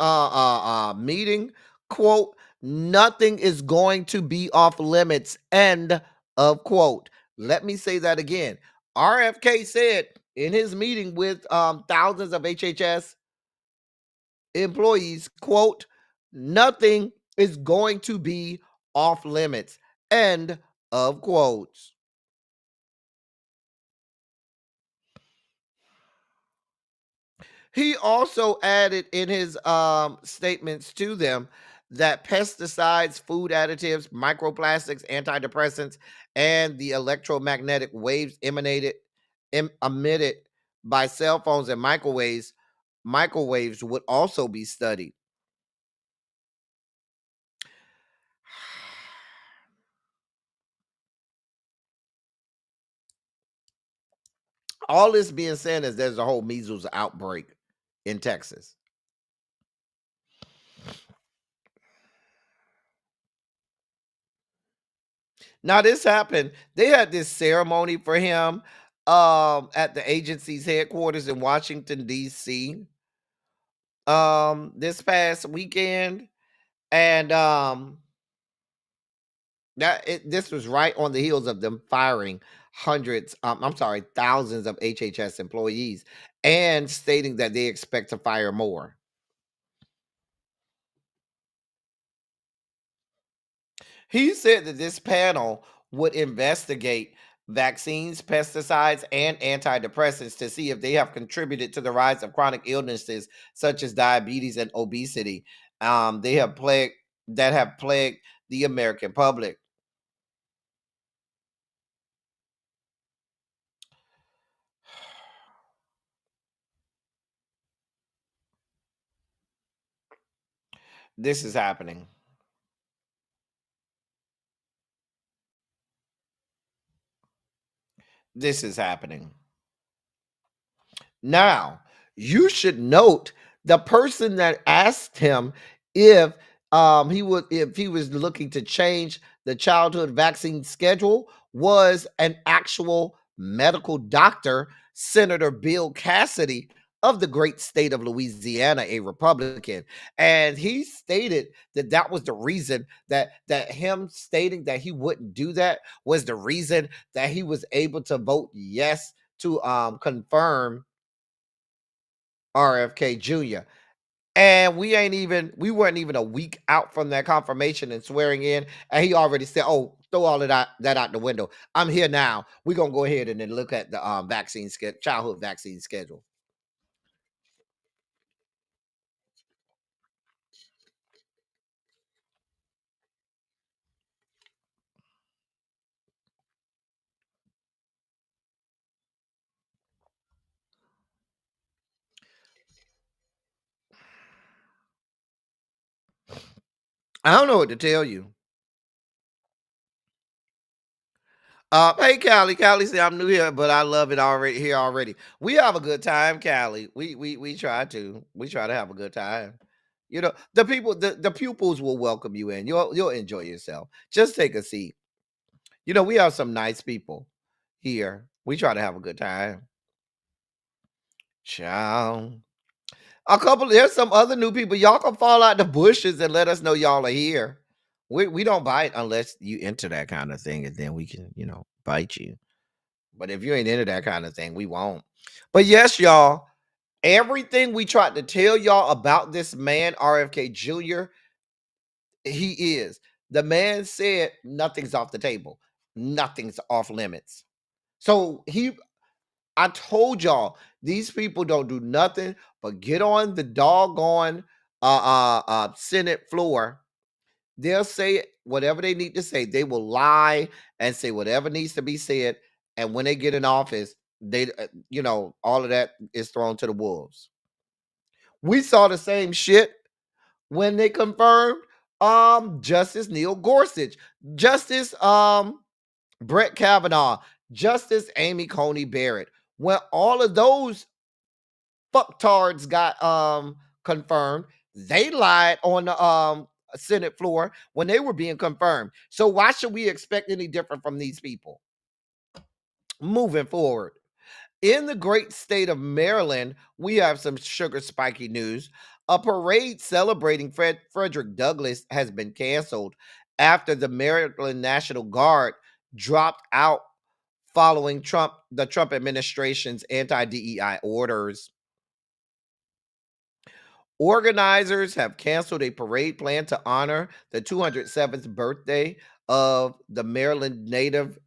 [SPEAKER 1] meeting, quote, nothing is going to be off limits, end of quote. Let me say that again. RFK said in his meeting with thousands of HHS employees, quote, nothing is going to be off limits, end of quotes. He also added in his statements to them that pesticides, food additives, microplastics, antidepressants, and the electromagnetic waves emitted by cell phones and microwaves would also be studied. All this being said is there's a whole measles outbreak in Texas. Now this happened. They had this ceremony for him at the agency's headquarters in Washington D.C. This past weekend, and this was right on the heels of them firing thousands of HHS employees and stating that they expect to fire more. He said that this panel would investigate vaccines, pesticides, and antidepressants to see if they have contributed to the rise of chronic illnesses such as diabetes and obesity. They have plagued the American public. This is happening. This is happening. Now, you should note the person that asked him if he was looking to change the childhood vaccine schedule was an actual medical doctor, Senator Bill Cassidy of the great state of Louisiana, a Republican. And he stated that that was the reason that him stating that he wouldn't do that was the reason that he was able to vote yes to confirm RFK Jr. And we weren't even a week out from that confirmation and swearing in, and he already said, "Oh, throw all of that out the window. I'm here now. We're gonna go ahead and then look at the childhood vaccine schedule." I don't know what to tell you. Hey Callie. Callie said I'm new here, but I love it already here already. We have a good time, Callie. We try to. We try to have a good time. You know, the people, the pupils will welcome you in. You'll enjoy yourself. Just take a seat. You know, we have some nice people here. We try to have a good time. Ciao. There's some other new people. Y'all can fall out the bushes and let us know y'all are here. We don't bite unless you enter that kind of thing, and then we can, bite you. But if you ain't into that kind of thing, we won't. But yes, y'all, everything we tried to tell y'all about this man, RFK Jr., he is. The man said nothing's off the table. Nothing's off limits. So I told y'all, these people don't do nothing but get on the doggone Senate floor. They'll say whatever they need to say. They will lie and say whatever needs to be said. And when they get in office, all of that is thrown to the wolves. We saw the same shit when they confirmed Justice Neil Gorsuch, Justice Brett Kavanaugh, Justice Amy Coney Barrett. When all of those fucktards got confirmed, they lied on the Senate floor when they were being confirmed. So why should we expect any different from these people moving forward? In the great state of Maryland, we have some sugar spiky news. A parade celebrating Frederick Douglass has been canceled after the Maryland National Guard dropped out following the Trump administration's anti-DEI orders. Organizers have canceled a parade planned to honor the 207th birthday of the Maryland native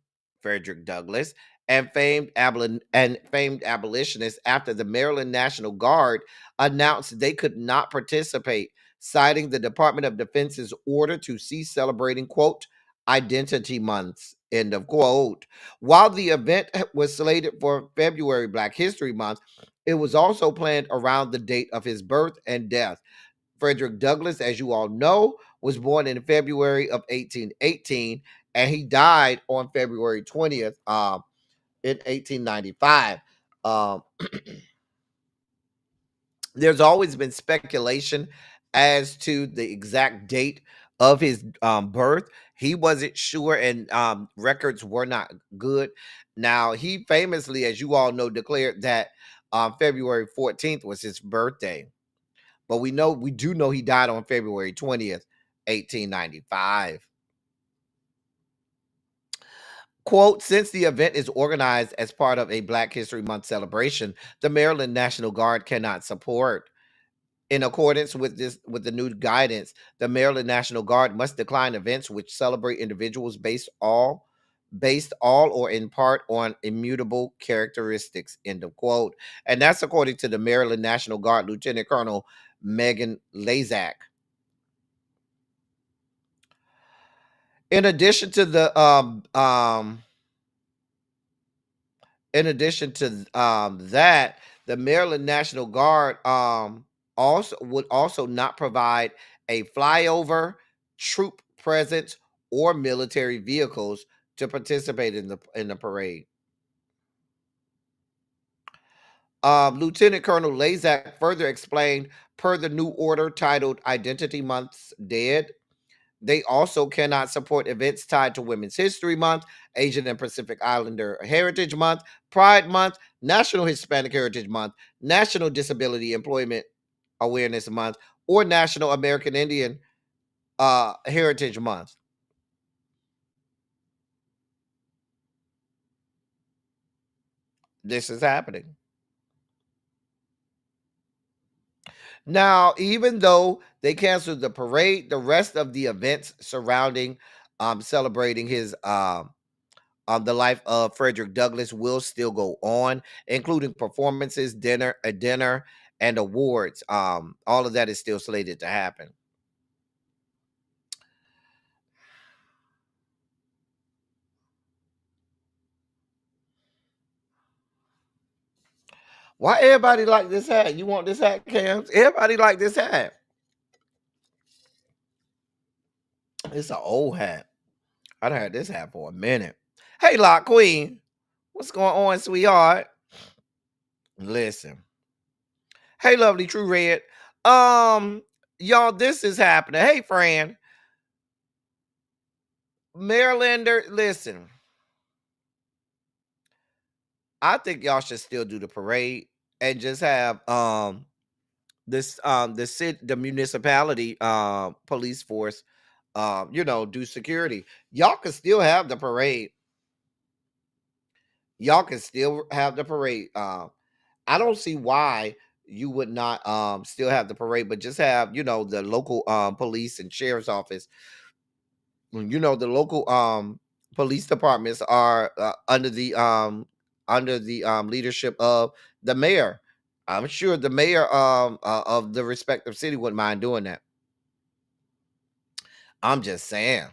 [SPEAKER 1] Frederick Douglass and famed abolitionist after the Maryland National Guard announced they could not participate, citing the Department of Defense's order to cease celebrating, quote, identity months, end of quote. While the event was slated for February, Black History Month, it was also planned around the date of his birth and death. Frederick Douglass, as you all know, was born in February of 1818, and he died on February 20th in 1895. Um, there's always been speculation as to the exact date of his birth. He wasn't sure, and records were not good. Now, he famously, as you all know, declared that February 14th was his birthday. But we do know he died on February 20th, 1895. Quote, since the event is organized as part of a Black History Month celebration, the Maryland National Guard cannot support. In accordance with the new guidance, the Maryland National Guard must decline events which celebrate individuals based all or in part on immutable characteristics, end of quote. And that's according to the Maryland National Guard Lieutenant Colonel Megan Lazak. In addition to the that, the Maryland National Guard also not provide a flyover, troop presence, or military vehicles to participate in the parade. Lieutenant Colonel Lazak further explained, per the new order titled Identity Month's Dead, They also cannot support events tied to Women's History Month, Asian and Pacific Islander Heritage Month, Pride Month, National Hispanic Heritage Month, National Disability Employment Awareness Month, or National American Indian Heritage Month. This is happening. Now, even though they canceled the parade, the rest of the events surrounding celebrating his the life of Frederick Douglass will still go on, including performances, dinner, and awards. All of that is still slated to happen. Why everybody like this hat? You want this hat, Cam? Everybody like this hat. It's an old hat. I've had this hat for a minute. Hey, Lock Queen, what's going on, sweetheart? Listen. Hey, lovely True Red. Y'all, this is happening. Hey, Fran. Marylander, listen. I think y'all should still do the parade and just have the municipality police force do security. Y'all can still have the parade. Y'all can still have the parade. I don't see why you would not still have the parade, but just have, the local police and sheriff's office. The local police departments are under the leadership of the mayor. I'm sure the mayor of the respective city wouldn't mind doing that. I'm just saying.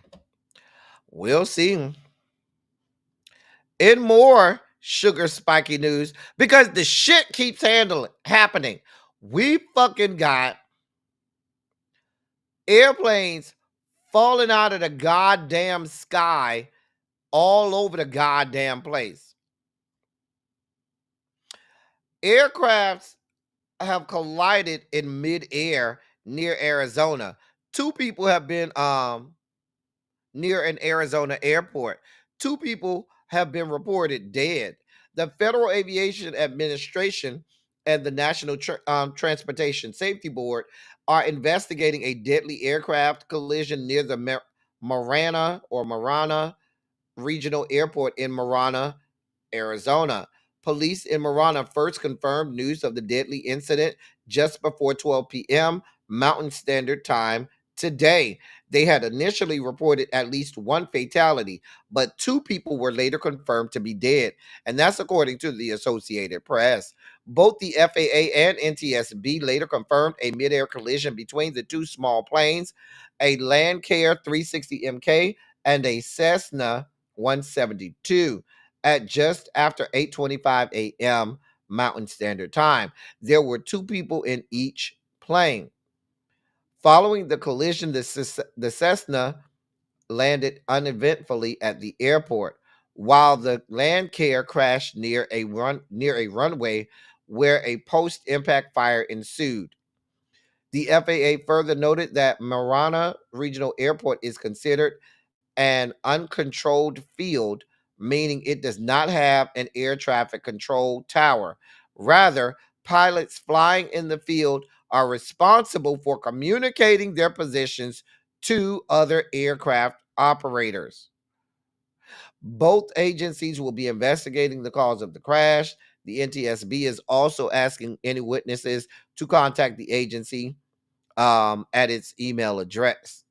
[SPEAKER 1] We'll see. In more sugar spiky news, because the shit keeps happening. We fucking got airplanes falling out of the goddamn sky all over the goddamn place. Aircrafts have collided in midair near Arizona. 2 people have been near an Arizona airport. 2 people have been reported dead. The Federal Aviation Administration and the National Transportation Safety Board are investigating a deadly aircraft collision near the Marana Regional Airport in Marana, Arizona. Police in Marana first confirmed news of the deadly incident just before 12 p.m. Mountain Standard Time today. They had initially reported at least 1 fatality, but 2 people were later confirmed to be dead, and that's according to the Associated Press. Both the FAA and NTSB later confirmed a midair collision between the 2 small planes, a Landcare 360MK and a Cessna 172 at just after 8:25 a.m. Mountain Standard Time. There were 2 people in each plane. Following the collision, the Cessna landed uneventfully at the airport, while the Landcare crashed near a runway where a post-impact fire ensued. The FAA further noted that Marana Regional Airport is considered an uncontrolled field, meaning it does not have an air traffic control tower. Rather, pilots flying in the field are responsible for communicating their positions to other aircraft operators. Both agencies will be investigating the cause of the crash. The NTSB is also asking any witnesses to contact the agency at its email address.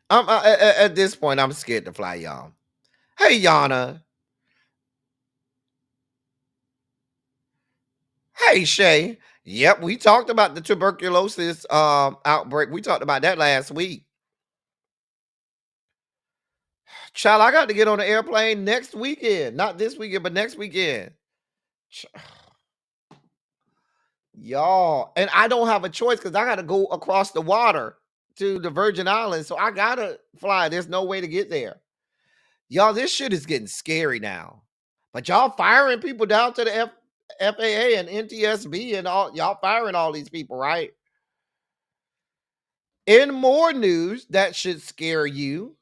[SPEAKER 1] At this point, I'm scared to fly, y'all. Hey, Yana. Hey, Shay. Yep, we talked about the tuberculosis outbreak. We talked about that last week. Child, I got to get on an airplane next weekend. Not this weekend, but next weekend. Y'all. And I don't have a choice because I got to go across the water to the Virgin Islands. So I got to fly. There's no way to get there. Y'all, this shit is getting scary now. But y'all firing people down to the FAA and NTSB and all y'all firing all these people, right? In more news that should scare you,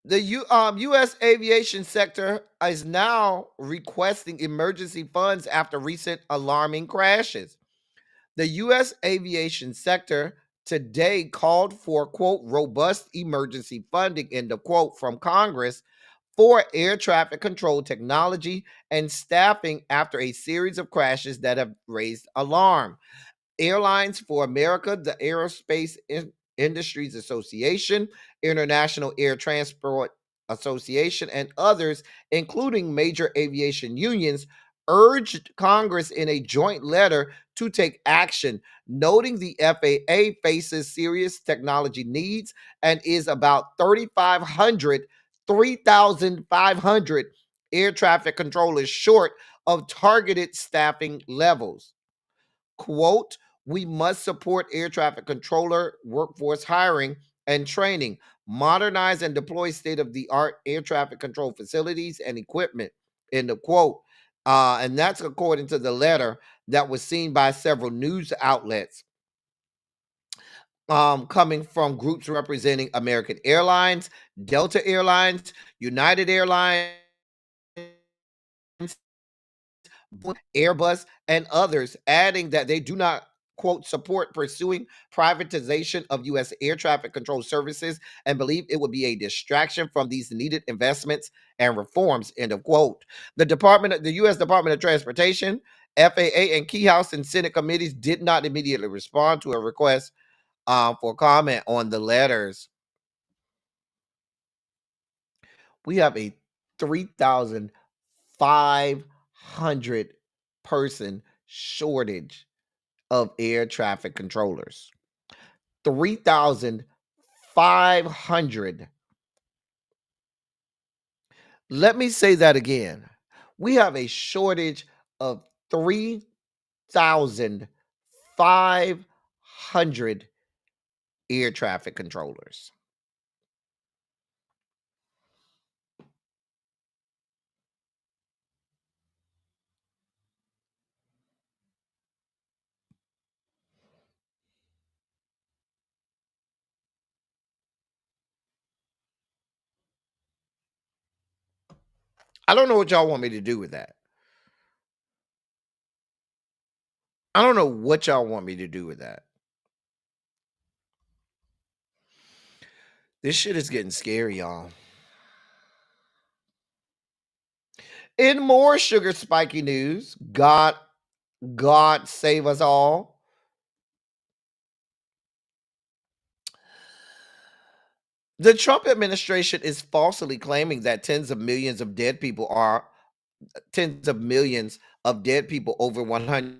[SPEAKER 1] the U.S. aviation sector is now requesting emergency funds after recent alarming crashes. The U.S. aviation sector today called for, quote, robust emergency funding, end of quote, from Congress for air traffic control technology and staffing after a series of crashes that have raised alarm. Airlines for America, the Aerospace Industries Association, International Air Transport Association, and others, including major aviation unions, urged Congress in a joint letter to take action, noting the FAA faces serious technology needs and is about 3,500 air traffic controllers short of targeted staffing levels. Quote, we must support air traffic controller workforce hiring and training, modernize and deploy state of the art air traffic control facilities and equipment, end of quote. And that's according to the letter that was seen by several news outlets, coming from groups representing American Airlines, Delta Airlines, United Airlines, Airbus, and others, adding that they do not, quote, support pursuing privatization of U.S. air traffic control services and believe it would be a distraction from these needed investments and reforms, end of quote. The U.S. Department of Transportation, FAA, and key House and Senate committees did not immediately respond to a request for comment on the letters. We have a 3,500 person shortage of air traffic controllers. 3,500. Let me say that again. We have a shortage of 3,500 air traffic controllers. I don't know what y'all want me to do with that. I don't know what y'all want me to do with that. This shit is getting scary, y'all. In more sugar spiky news, God save us all. The Trump administration is falsely claiming that tens of millions of dead people over 100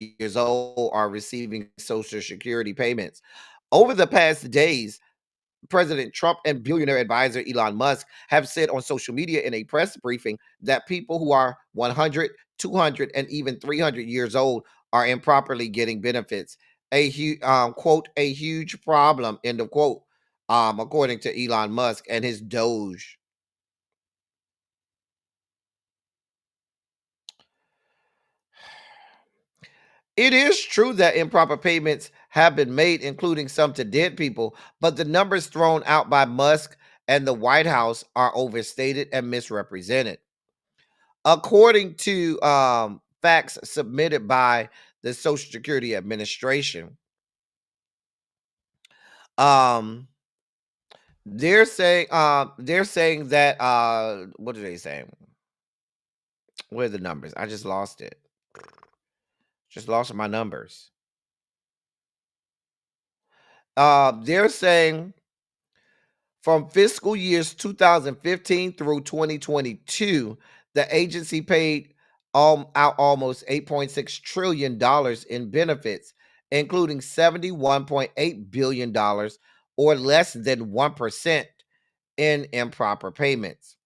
[SPEAKER 1] years old are receiving Social Security payments. Over the past days, President Trump and billionaire advisor Elon Musk have said on social media in a press briefing that people who are 100, 200, and even 300 years old are improperly getting benefits. Quote, a huge problem, end of quote, according to Elon Musk and his Doge. It is true that improper payments have been made, including some to dead people, but the numbers thrown out by Musk and the White House are overstated and misrepresented. According to facts submitted by the Social Security Administration, um, they're saying that what are they saying? Where are the numbers? I just lost it. Just lost my numbers. They're saying from fiscal years 2015 through 2022, the agency paid out almost $8.6 trillion in benefits, including $71.8 billion, or less than 1%, in improper payments.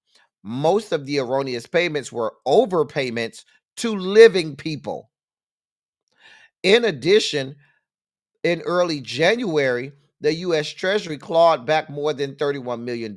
[SPEAKER 1] Most of the erroneous payments were overpayments to living people. In addition, in early January, the U.S. Treasury clawed back more than $31 million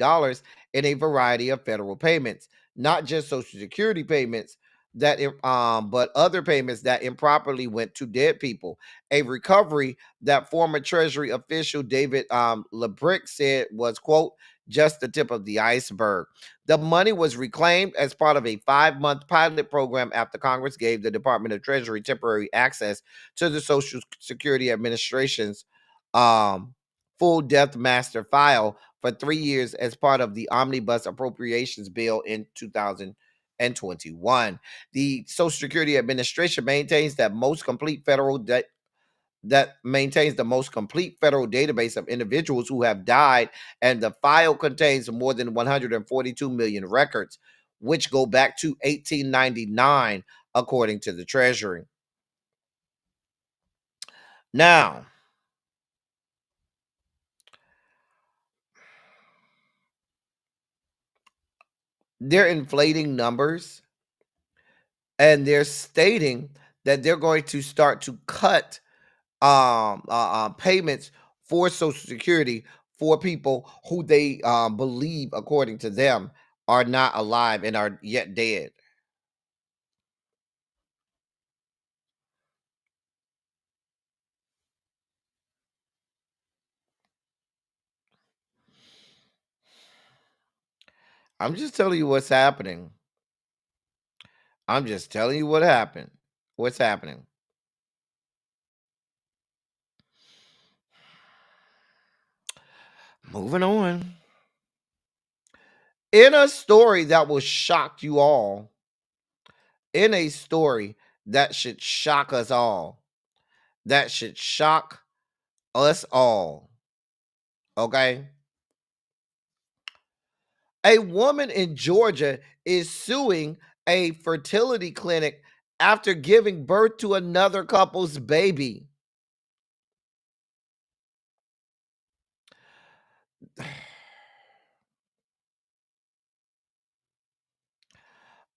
[SPEAKER 1] in a variety of federal payments, not just Social Security payments but other payments that improperly went to dead people. A recovery that former Treasury official David LeBrick said was, quote, just the tip of the iceberg. The money was reclaimed as part of a 5-month pilot program after Congress gave the Department of Treasury temporary access to the Social Security Administration's full death master file for 3 years as part of the omnibus appropriations bill in 2021. The Social Security Administration maintains that maintains the most complete federal database of individuals who have died, and the file contains more than 142 million records, which go back to 1899, according to the Treasury. Now, they're inflating numbers, and they're stating that they're going to start to cut payments for Social Security for people who they believe, according to them, are not alive and are yet dead. I'm just telling you what's happening. I'm just telling you what happened. What's happening. Moving on. In a story that will shock you all, in a story that should shock us all, that should shock us all, okay? A woman in Georgia is suing a fertility clinic after giving birth to another couple's baby.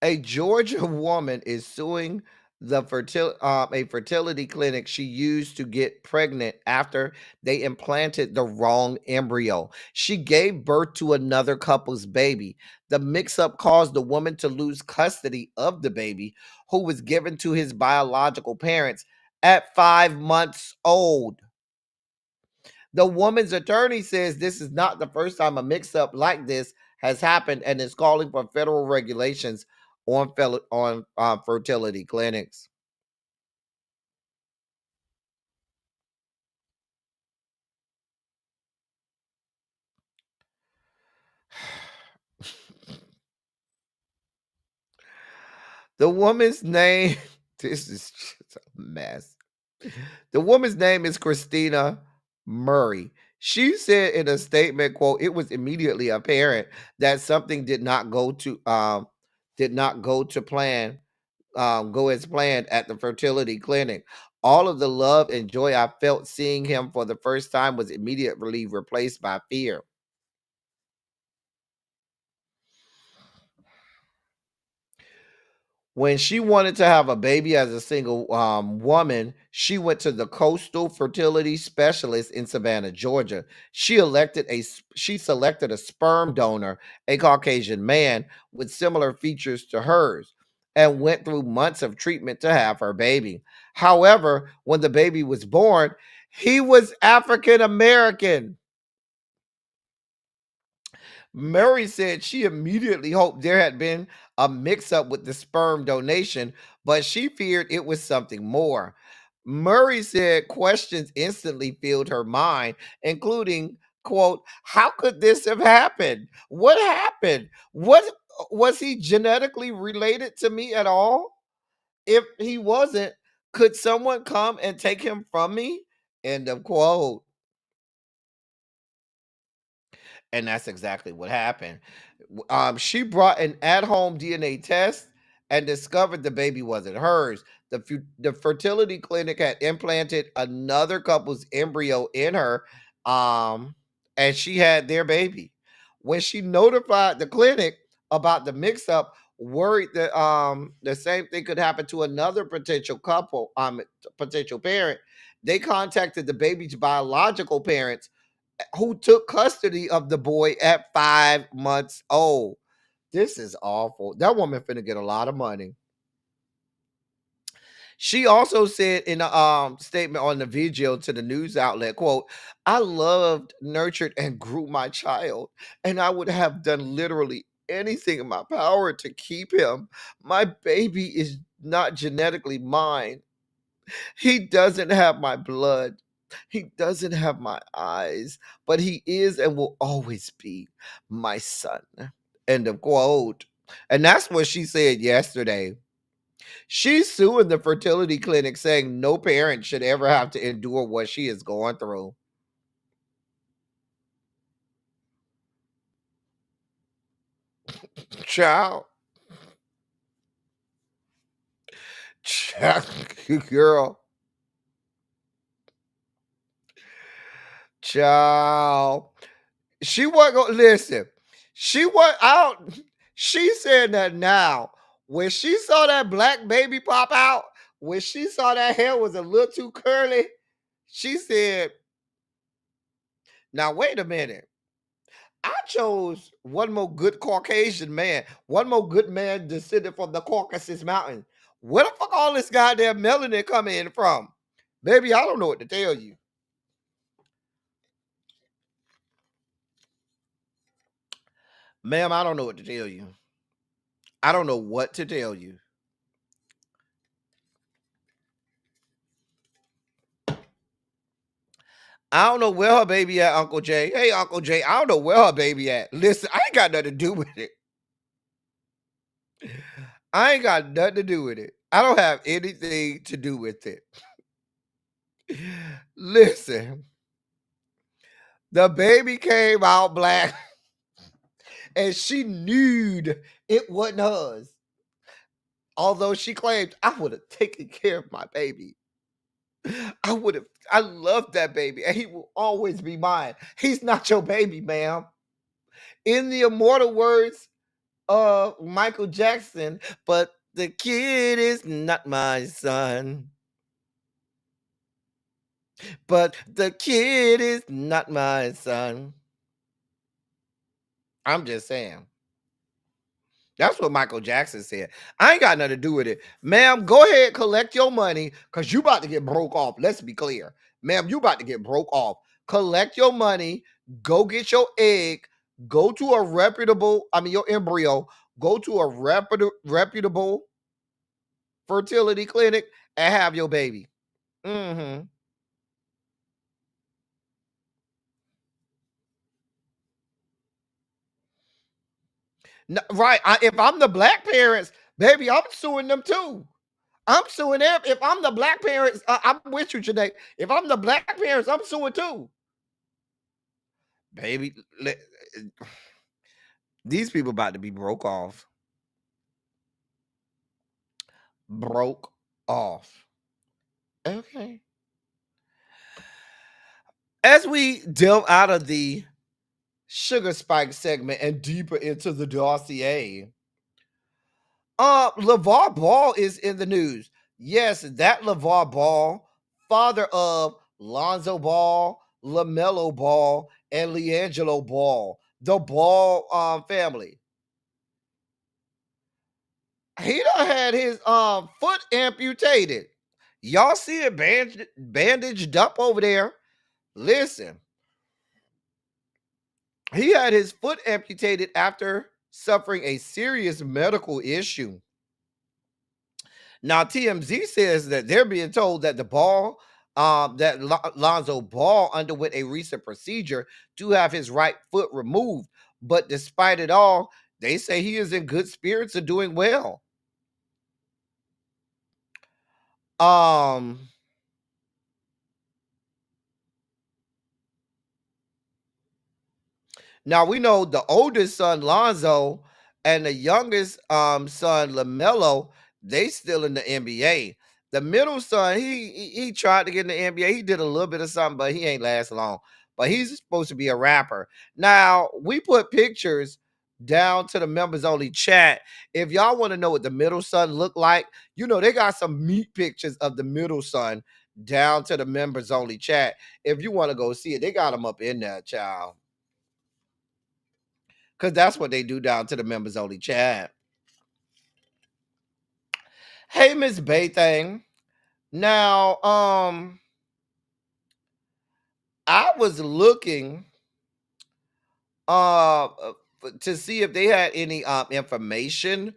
[SPEAKER 1] A Georgia woman is suing a fertility clinic she used to get pregnant after they implanted the wrong embryo. She gave birth to another couple's baby. The mix-up caused the woman to lose custody of the baby, who was given to his biological parents at 5 months old. The woman's attorney says this is not the first time a mix-up like this has happened, and is calling for federal regulations on fertility clinics. The woman's name, this is just a mess. The woman's name is Christina Murray. She said in a statement, quote, it was immediately apparent that something did not go to plan go as planned at the fertility clinic. All of the love and joy I felt seeing him for the first time was immediately replaced by fear. When she wanted to have a baby as a single woman, she went to the coastal fertility specialist in Savannah, Georgia. She selected a sperm donor, a Caucasian man with similar features to hers, and went through months of treatment to have her baby. However, when the baby was born, he was African American. Murray said she immediately hoped there had been a mix up with the sperm donation, but she feared it was something more. Murray said questions instantly filled her mind, including, quote, how could this have happened? What happened? What was he genetically related to me at all? If he wasn't, could someone come and take him from me? End of quote. And that's exactly what happened. She brought an at-home DNA test and discovered the baby wasn't hers. The fertility clinic had implanted another couple's embryo in her, and she had their baby. When she notified the clinic about the mix-up, worried that the same thing could happen to another potential parent, they contacted the baby's biological parents who took custody of the boy at 5 months old. This is awful. That woman finna get a lot of money. She also said in a statement on the video to the news outlet, quote, I loved, nurtured, and grew my child, and I would have done literally anything in my power to keep him. My baby is not genetically mine. He doesn't have my blood. He doesn't have my eyes, but he is and will always be my son. End of quote. And that's what she said yesterday. She's suing the fertility clinic, saying no parent should ever have to endure what she is going through. Child. Child. Girl. Child. She wasn't gonna listen. She was out. She said that now. When she saw that black baby pop out, when she saw that hair was a little too curly, she said, now wait a minute. I chose one more good Caucasian man, one more good man descended from the Caucasus Mountain. Where the fuck all this goddamn melanin coming in from? Baby, I don't know what to tell you. Ma'am, I don't know what to tell you. I don't know what to tell you. I don't know where her baby at, Uncle Jay. Hey, Uncle Jay, I don't know where her baby at. Listen, I ain't got nothing to do with it. I ain't got nothing to do with it. I don't have anything to do with it. Listen, the baby came out black and she knew it wasn't hers. Although she claimed, I would have taken care of my baby. I love that baby and he will always be mine. He's not your baby, ma'am. In the immortal words of Michael Jackson, but the kid is not my son. But the kid is not my son. I'm just saying. That's what Michael Jackson said. I ain't got nothing to do with it. Ma'am, go ahead, collect your money, because you about to get broke off. Let's be clear. Ma'am, you about to get broke off. Collect your money, go get your egg, go to a your embryo, go to a reputable fertility clinic and have your baby. Mm-hmm. No, right. If I'm the black parents, baby, I'm suing them too. I'm suing them. If I'm the black parents, I'm with you, Janae. If I'm the black parents, I'm suing too. Baby, these people about to be broke off. Broke off. Okay. As we delve out of the sugar spike segment and deeper into the dossier, LeVar Ball is in the news. Yes, that LeVar Ball, father of Lonzo Ball, LaMelo Ball, and LiAngelo Ball, the Ball family. He done had his foot amputated. Y'all see it bandaged up over there. Listen, he had his foot amputated after suffering a serious medical issue. Now, TMZ says that they're being told that Lonzo Ball underwent a recent procedure to have his right foot removed. But despite it all, they say he is in good spirits and doing well. Now we know the oldest son, Lonzo, and the youngest son, LaMelo, they still in the NBA. The middle son, he tried to get in the NBA. He did a little bit of something, but he ain't last long. But he's supposed to be a rapper. Now, we put pictures down to the members only chat. If y'all want to know what the middle son looked like, they got some meat pictures of the middle son. down to the members only chat. If you want to go see it, they got them up in there, child. Because that's what they do down to the members only chat. Hey, Miss Baythang. Now, I was looking to see if they had any information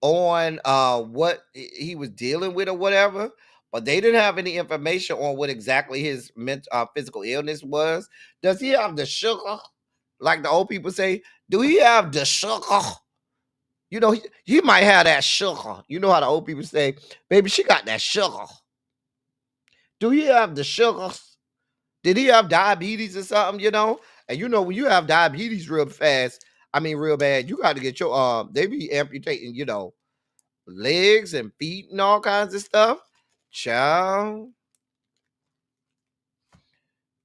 [SPEAKER 1] on what he was dealing with or whatever, but they didn't have any information on what exactly his physical illness was. Does he have the sugar, like the old people say? Do he have the sugar? You know, he might have that sugar. You know how the old people say, baby, she got that sugar. Do he have the sugars? Did he have diabetes or something, you know? And you know, when you have diabetes real fast, I mean real bad, you got to get your they be amputating, you know, legs and feet and all kinds of stuff. Child.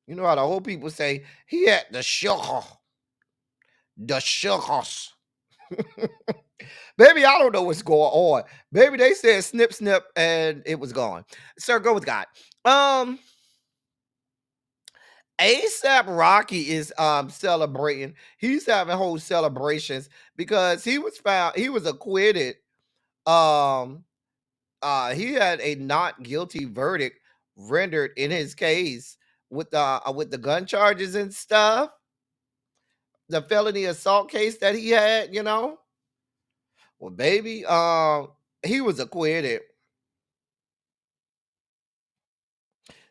[SPEAKER 1] You know how the old people say, he had the sugar. The sugars. Baby, I don't know what's going on. Baby, they said snip, snip, and it was gone. Sir, go with God. ASAP Rocky is celebrating. He's having whole celebrations because he was acquitted. He had a not guilty verdict rendered in his case with the gun charges and stuff. The felony assault case that he had, you know. Well, baby, he was acquitted.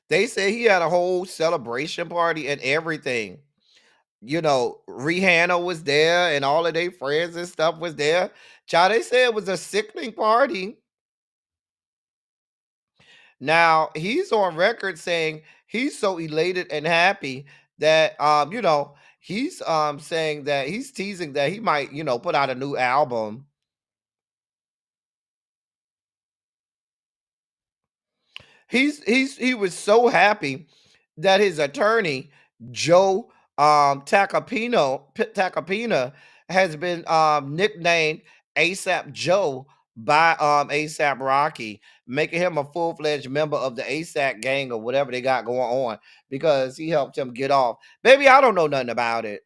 [SPEAKER 1] They say he had a whole celebration party and everything. You know, Rihanna was there and all of their friends and stuff was there. Child, they said it was a sickening party. Now, he's on record saying he's so elated and happy that you know, he's saying that he's teasing that he might, you know, put out a new album. He was so happy that his attorney Joe Tacopina has been nicknamed ASAP Joe by ASAP Rocky, making him a full-fledged member of the ASAP gang or whatever they got going on because he helped him get off. Baby, I don't know nothing about it.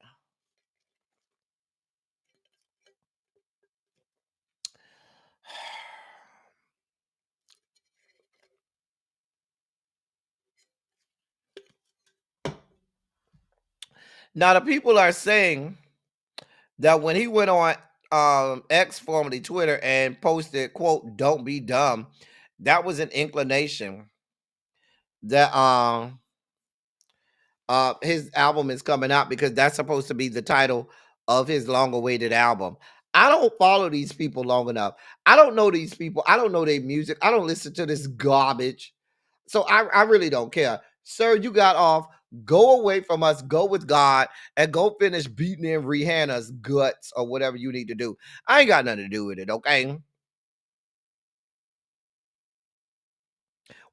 [SPEAKER 1] Now the people are saying that when he went on X, formerly Twitter, and posted, quote, "Don't be dumb," that was an inclination that his album is coming out because that's supposed to be the title of his long-awaited album. I don't follow these people long enough. I don't know these people. I don't know their music. I don't listen to this garbage. So I really don't care. Sir, you got off. Go away from us. Go with God and go finish beating in Rihanna's guts or whatever you need to do. I ain't got nothing to do with it, okay?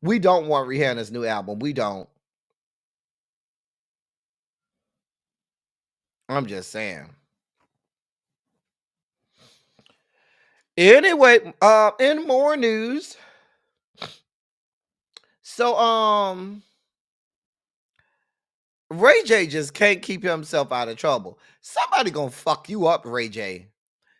[SPEAKER 1] We don't want Rihanna's new album. We don't. I'm just saying. Anyway, in more news. So Ray J just can't keep himself out of trouble. Somebody gonna fuck you up, Ray J.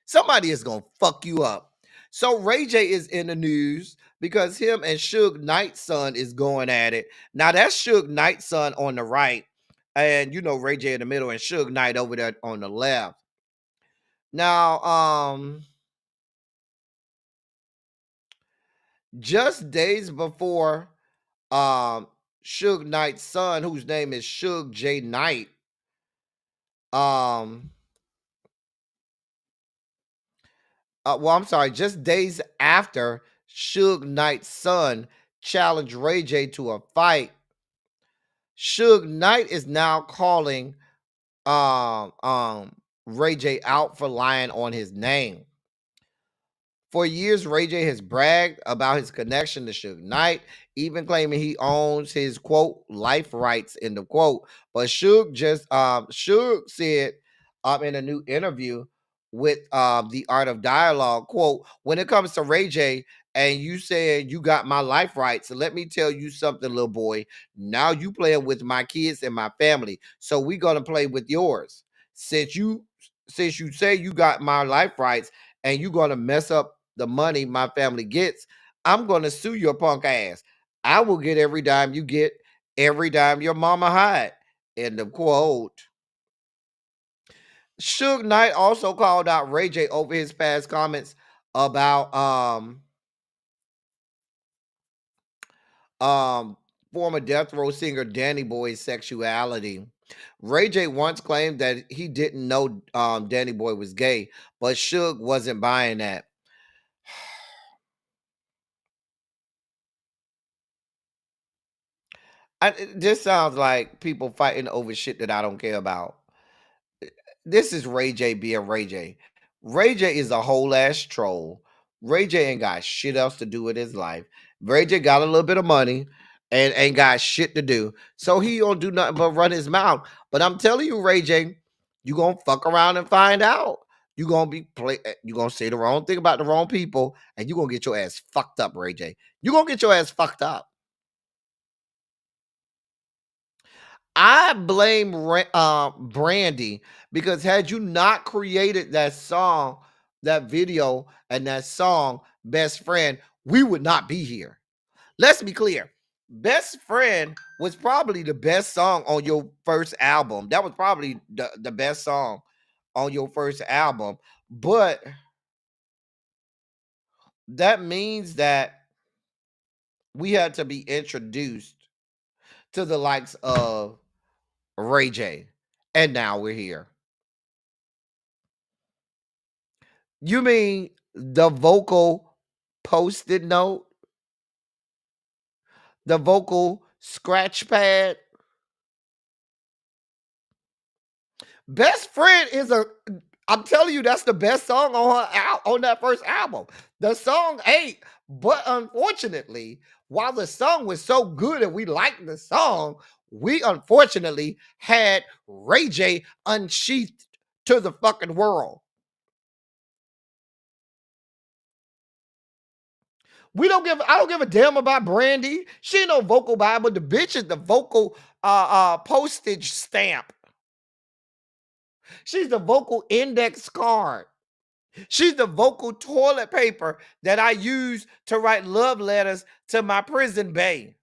[SPEAKER 1] Somebody is gonna fuck you up. So Ray J is in the news because him and Suge Knight's son is going at it. Now that's Suge Knight's son on the right, and you know Ray J in the middle, and Suge Knight over there on the left. Now, just days before Suge Knight's son, whose name is Suge J. Knight, well, I'm sorry, just days after Suge Knight's son challenged Ray J to a fight, Suge Knight is now calling Ray J out for lying on his name. For years, Ray J has bragged about his connection to Suge Knight, even claiming he owns his quote life rights in the quote. But Suge said in a new interview with the Art of Dialogue, quote, "When it comes to Ray J, and you said you got my life right. So let me tell you something, little boy. Now you playing with my kids and my family. So we gonna play with yours. Since you say you got my life rights and you gonna mess up the money my family gets, I'm gonna sue your punk ass. I will get every dime you get, every dime your mama hide. End of quote. Suge Knight also called out Ray J over his past comments about um former Death Row singer Danny Boy's sexuality. Ray J once claimed that he didn't know Danny Boy was gay, but Suge wasn't buying that. This sounds like people fighting over shit that I don't care about. This is Ray J being Ray J. Ray J is a whole ass troll. Ray J ain't got shit else to do with his life. Ray J got a little bit of money and ain't got shit to do. So he don't do nothing but run his mouth. But I'm telling you, Ray J, you gonna fuck around and find out. You gonna say the wrong thing about the wrong people, and you gonna get your ass fucked up, Ray J. You gonna get your ass fucked up. I blame Brandy, because had you not created that song, that video, and that song, Best Friend, we would not be here. Let's be clear. Best Friend was probably the best song on your first album. That was probably the best song on your first album. But that means that we had to be introduced to the likes of Ray J. And now we're here. You mean the vocal post-it note? The vocal scratch pad? Best Friend is I'm telling you, that's the best song on on that first album. The song ain't, but unfortunately, while the song was so good and we liked the song, we unfortunately had Ray J unsheathed to the fucking world. I don't give a damn about Brandy. She ain't no vocal Bible. The bitch is the vocal postage stamp. She's the vocal index card. She's the vocal toilet paper that I use to write love letters to my prison bae.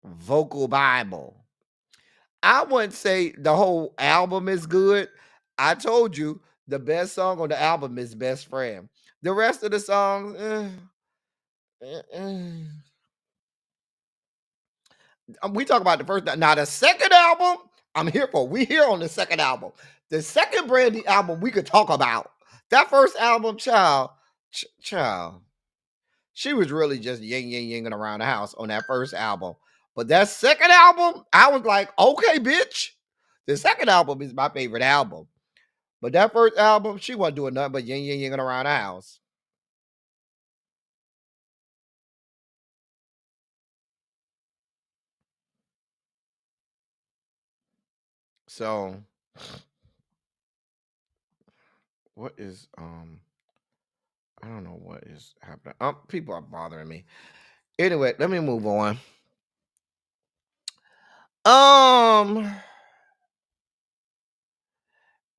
[SPEAKER 1] Vocal Bible. I wouldn't say the whole album is good. I told you the best song on the album is Best Friend. The rest of the songs, we talk about the first. Now the second album, I'm here for. We here on the second album. The second Brandy album we could talk about. That first album, child, she was really just yinging around the house on that first album. But that second album, I was like, okay, bitch. The second album is my favorite album. But that first album, she wasn't doing nothing but yinging around the house. So, what is I don't know what is happening. People are bothering me. Anyway, let me move on.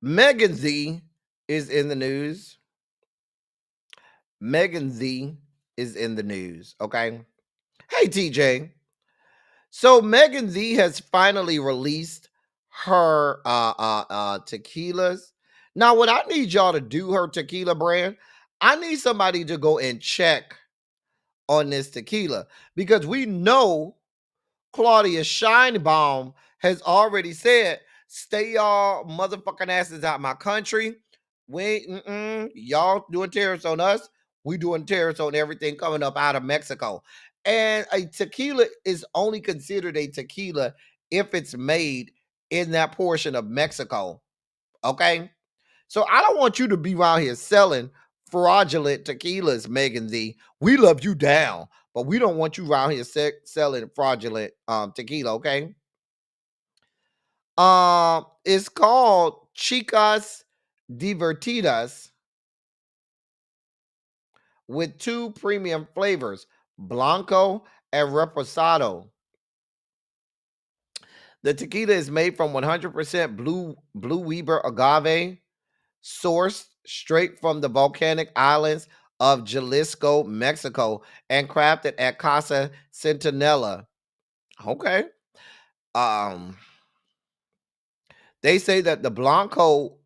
[SPEAKER 1] Megan Z is in the news. Megan Z is in the news. Okay. Hey, TJ. So Megan Z has finally released her tequilas. Now, what I need y'all to do, her tequila brand, I need somebody to go and check on this tequila, because we know Claudia Scheinbaum has already said, stay y'all motherfucking asses out my country. Y'all doing tariffs on us. We doing tariffs on everything coming up out of Mexico. And a tequila is only considered a tequila if it's made in that portion of Mexico. Okay? So I don't want you to be around here selling fraudulent tequilas, Megan Z. We love you down, but we don't want you around here selling fraudulent tequila, okay? It's called Chicas Divertidas, with 2 premium flavors, Blanco and Reposado. The tequila is made from 100% Blue Weber agave, sourced straight from the volcanic islands of Jalisco, Mexico, and crafted at Casa Centinela. Okay. Um, they say that the Blanco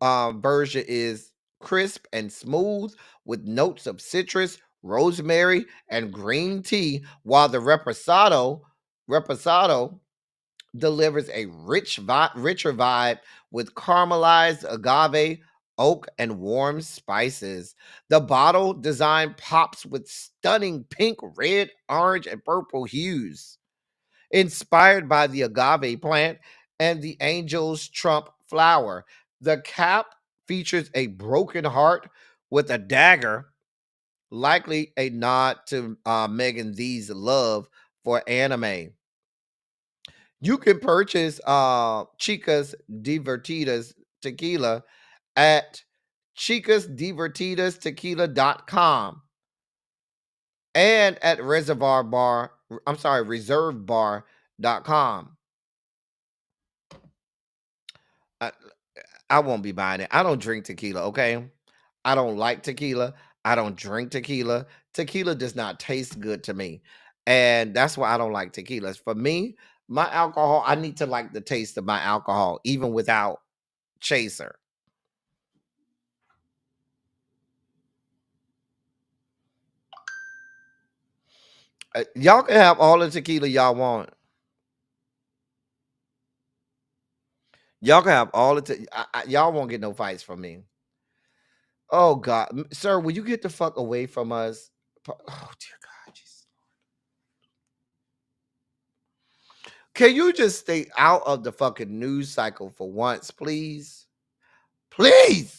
[SPEAKER 1] version is crisp and smooth with notes of citrus, rosemary, and green tea, while the Reposado delivers a richer vibe with caramelized agave, oak, and warm spices. The bottle design pops with stunning pink, red, orange, and purple hues, inspired by the agave plant and the angel's trump flower. The cap features a broken heart with a dagger, likely a nod to Megan Thie's love for anime. You can purchase Chicas Divertidas tequila at chicasdivertidastequila.com and at reservebar.com. I, I won't be buying it. I don't drink tequila, okay? I don't like tequila. I don't drink tequila. Tequila does not taste good to me. And that's why I don't like tequilas. For me, my alcohol, I need to like the taste of my alcohol, even without chaser. Y'all can have all the tequila y'all want. Y'all can have all the y'all won't get no fights from me. Oh God, sir, will you get the fuck away from us? Oh dear God, Jesus. Can you just stay out of the fucking news cycle for once, please? Please.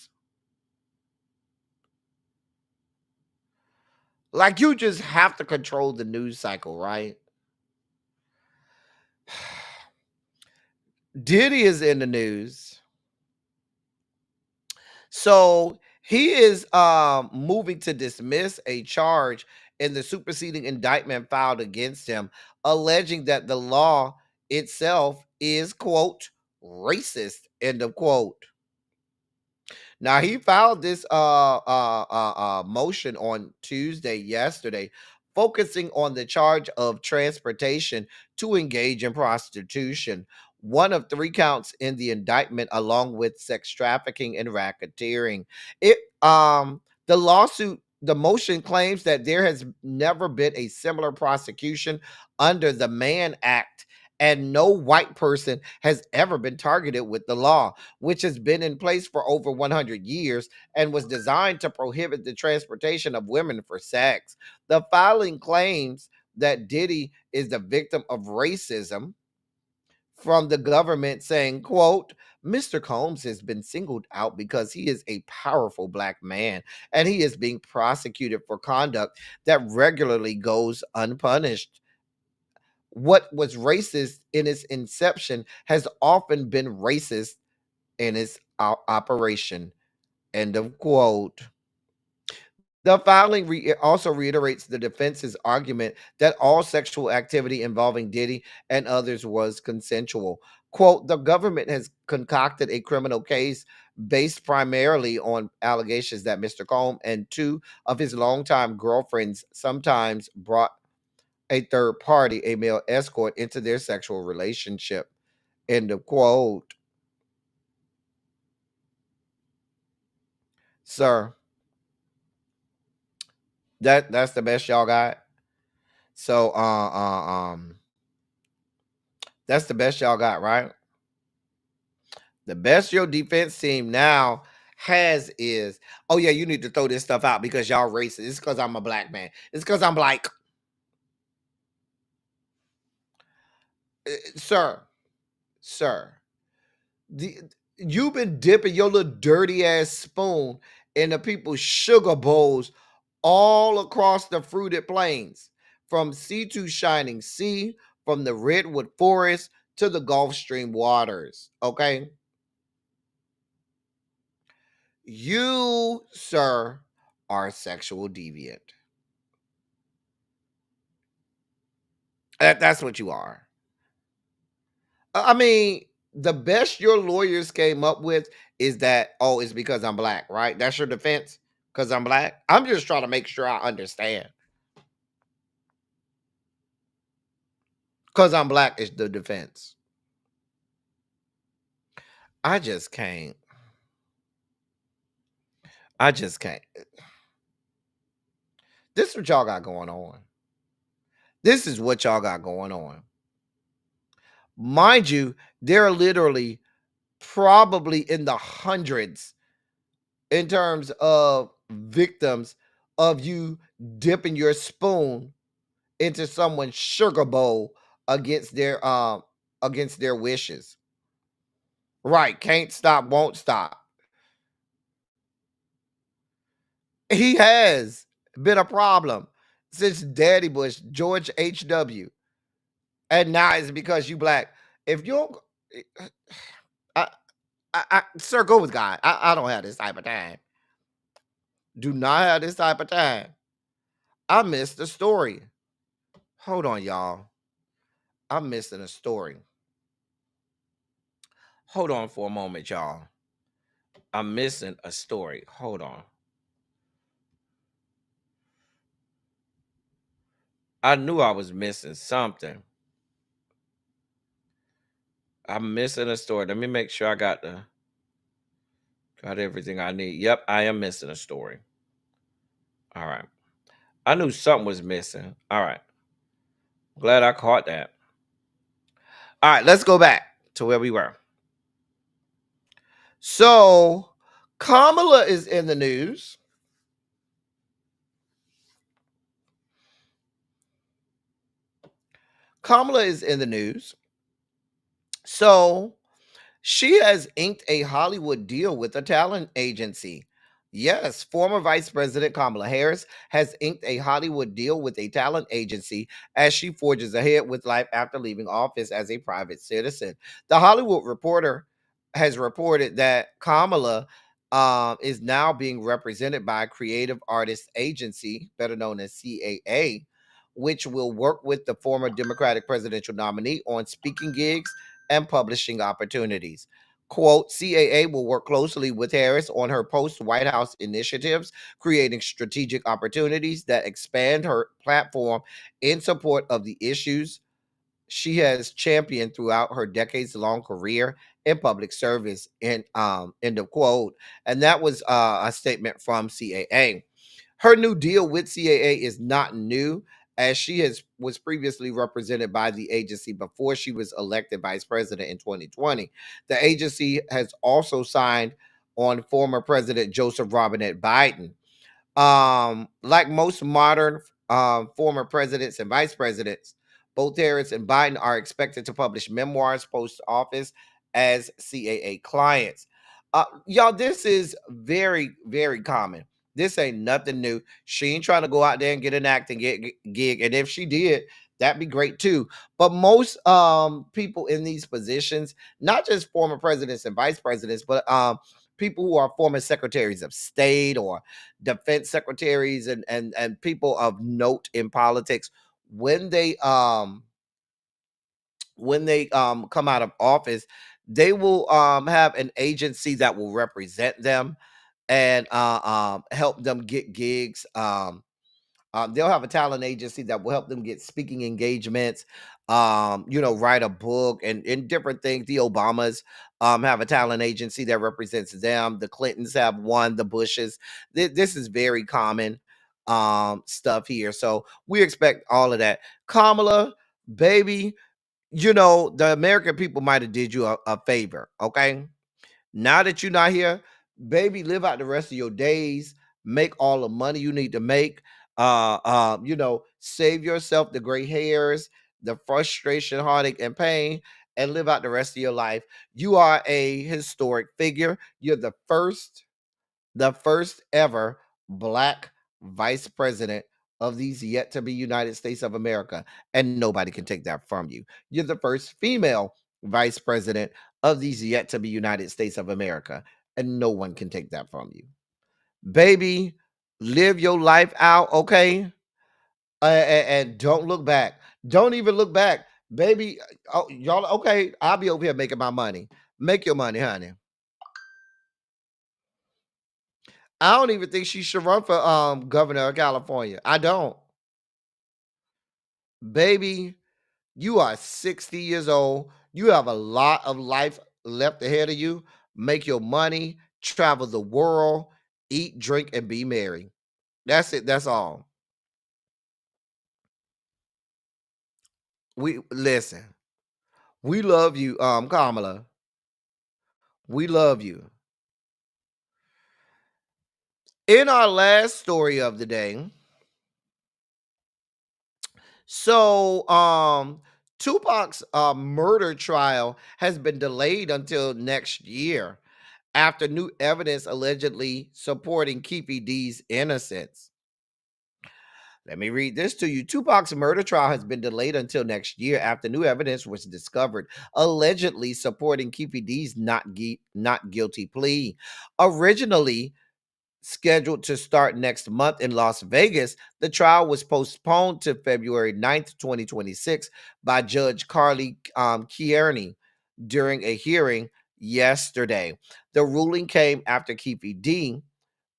[SPEAKER 1] Like you just have to control the news cycle, right? Diddy is in the news. So he is moving to dismiss a charge in the superseding indictment filed against him, alleging that the law itself is, quote, racist, end of quote. Now he filed this motion on Tuesday, yesterday, focusing on the charge of transportation to engage in prostitution, one of 3 counts in the indictment, along with sex trafficking and racketeering. The motion claims that there has never been a similar prosecution under the Mann Act, and no white person has ever been targeted with the law, which has been in place for over 100 years and was designed to prohibit the transportation of women for sex. The filing claims that Diddy is the victim of racism from the government, saying, quote, Mr. Combs has been singled out because he is a powerful black man and he is being prosecuted for conduct that regularly goes unpunished. What was racist in its inception has often been racist in its operation. End of quote. The filing also reiterates the defense's argument that all sexual activity involving Diddy and others was consensual. Quote, the government has concocted a criminal case based primarily on allegations that Mr. Combs and 2 of his longtime girlfriends sometimes brought a third party, a male escort, into their sexual relationship. End of quote. Sir, that's the best y'all got. So that's the best y'all got, right? The best your defense team now has is, oh yeah, you need to throw this stuff out because y'all racist. It's because I'm a black man. It's because I'm like, sir, sir, the you've been dipping your little dirty ass spoon in the people's sugar bowls all across the fruited plains, from sea to shining sea, from the redwood forest to the Gulf Stream waters. Okay, you, sir, are a sexual deviant. That's what you are. I mean, the best your lawyers came up with is that, oh, it's because I'm black, right? That's your defense? Because I'm black? I'm just trying to make sure I understand. Because I'm black is the defense. I just can't. I just can't. This is what y'all got going on. This is what y'all got going on. Mind you, there are literally probably in the hundreds in terms of victims of you dipping your spoon into someone's sugar bowl against their wishes. Right, can't stop, won't stop. He has been a problem since Daddy Bush, George H.W. And now it's because you black. If you don't, I, sir, go with God. I don't have this type of time. Do not have this type of time. I missed the story. Hold on, y'all. I'm missing a story. Hold on for a moment, y'all. I'm missing a story. Hold on. I knew I was missing something. I'm missing a story. Let me make sure I got everything I need. Yep, I am missing a story. All right. I knew something was missing. All right. Glad I caught that. All right, let's go back to where we were. So, Kamala is in the news. Kamala is in the news. So, she has inked a Hollywood deal with a talent agency. Yes, former Vice President Kamala Harris has inked a Hollywood deal with a talent agency as she forges ahead with life after leaving office as a private citizen. The Hollywood Reporter has reported that Kamala is now being represented by a creative artist agency, better known as CAA, which will work with the former Democratic presidential nominee on speaking gigs and publishing opportunities. Quote, CAA will work closely with Harris on her post White House initiatives, creating strategic opportunities that expand her platform in support of the issues she has championed throughout her decades-long career in public service. End of quote. And that was a statement from CAA. Her new deal with CAA is not new, as she was previously represented by the agency before she was elected vice president in 2020. The agency has also signed on former President Joseph Robinette Biden. Like most modern former presidents and vice presidents, both Harris and Biden are expected to publish memoirs post office as CAA clients. Y'all, this is very, very common. This ain't nothing new. She ain't trying to go out there and get an acting gig. And if she did, that'd be great too. But most people in these positions, not just former presidents and vice presidents, but people who are former secretaries of state or defense secretaries and people of note in politics, when they come out of office, they will have an agency that will represent them and help them get gigs. They'll have a talent agency that will help them get speaking engagements, write a book and different things. The Obamas have a talent agency that represents them. The Clintons have one, the Bushes. This is very common stuff here. So we expect all of that. Kamala, baby, the American people might have did you a favor, okay? Now that you're not here, baby, live out the rest of your days. Make all the money you need to make. Save yourself the gray hairs, the frustration, heartache, and pain, and live out the rest of your life. You are a historic figure. You're the first ever black vice president of these yet to be United States of America, and nobody can take that from you. You're the first female vice president of these yet to be United States of America, and no one can take that from you. Baby, live your life out, okay? And don't look back. Don't even look back, baby. Oh, y'all, okay? I'll be over here making my money. Make your money, honey. I don't even think she should run for governor of California. I don't, baby. You are 60 years old. You have a lot of life left ahead of you. Make your money, travel the world, eat, drink, and be merry. That's it. That's all. We listen. We love you, Kamala. We love you. In our last story of the day, so Tupac's murder trial has been delayed until next year after new evidence allegedly supporting Keefe D's innocence. Let me read this to you. Tupac's murder trial has been delayed until next year after new evidence was discovered allegedly supporting Keefe D's not guilty plea. Originally scheduled to start next month in Las Vegas, the trial was postponed to February 9th, 2026 by Judge Carly Kearney during a hearing yesterday. The ruling came after Keefe D,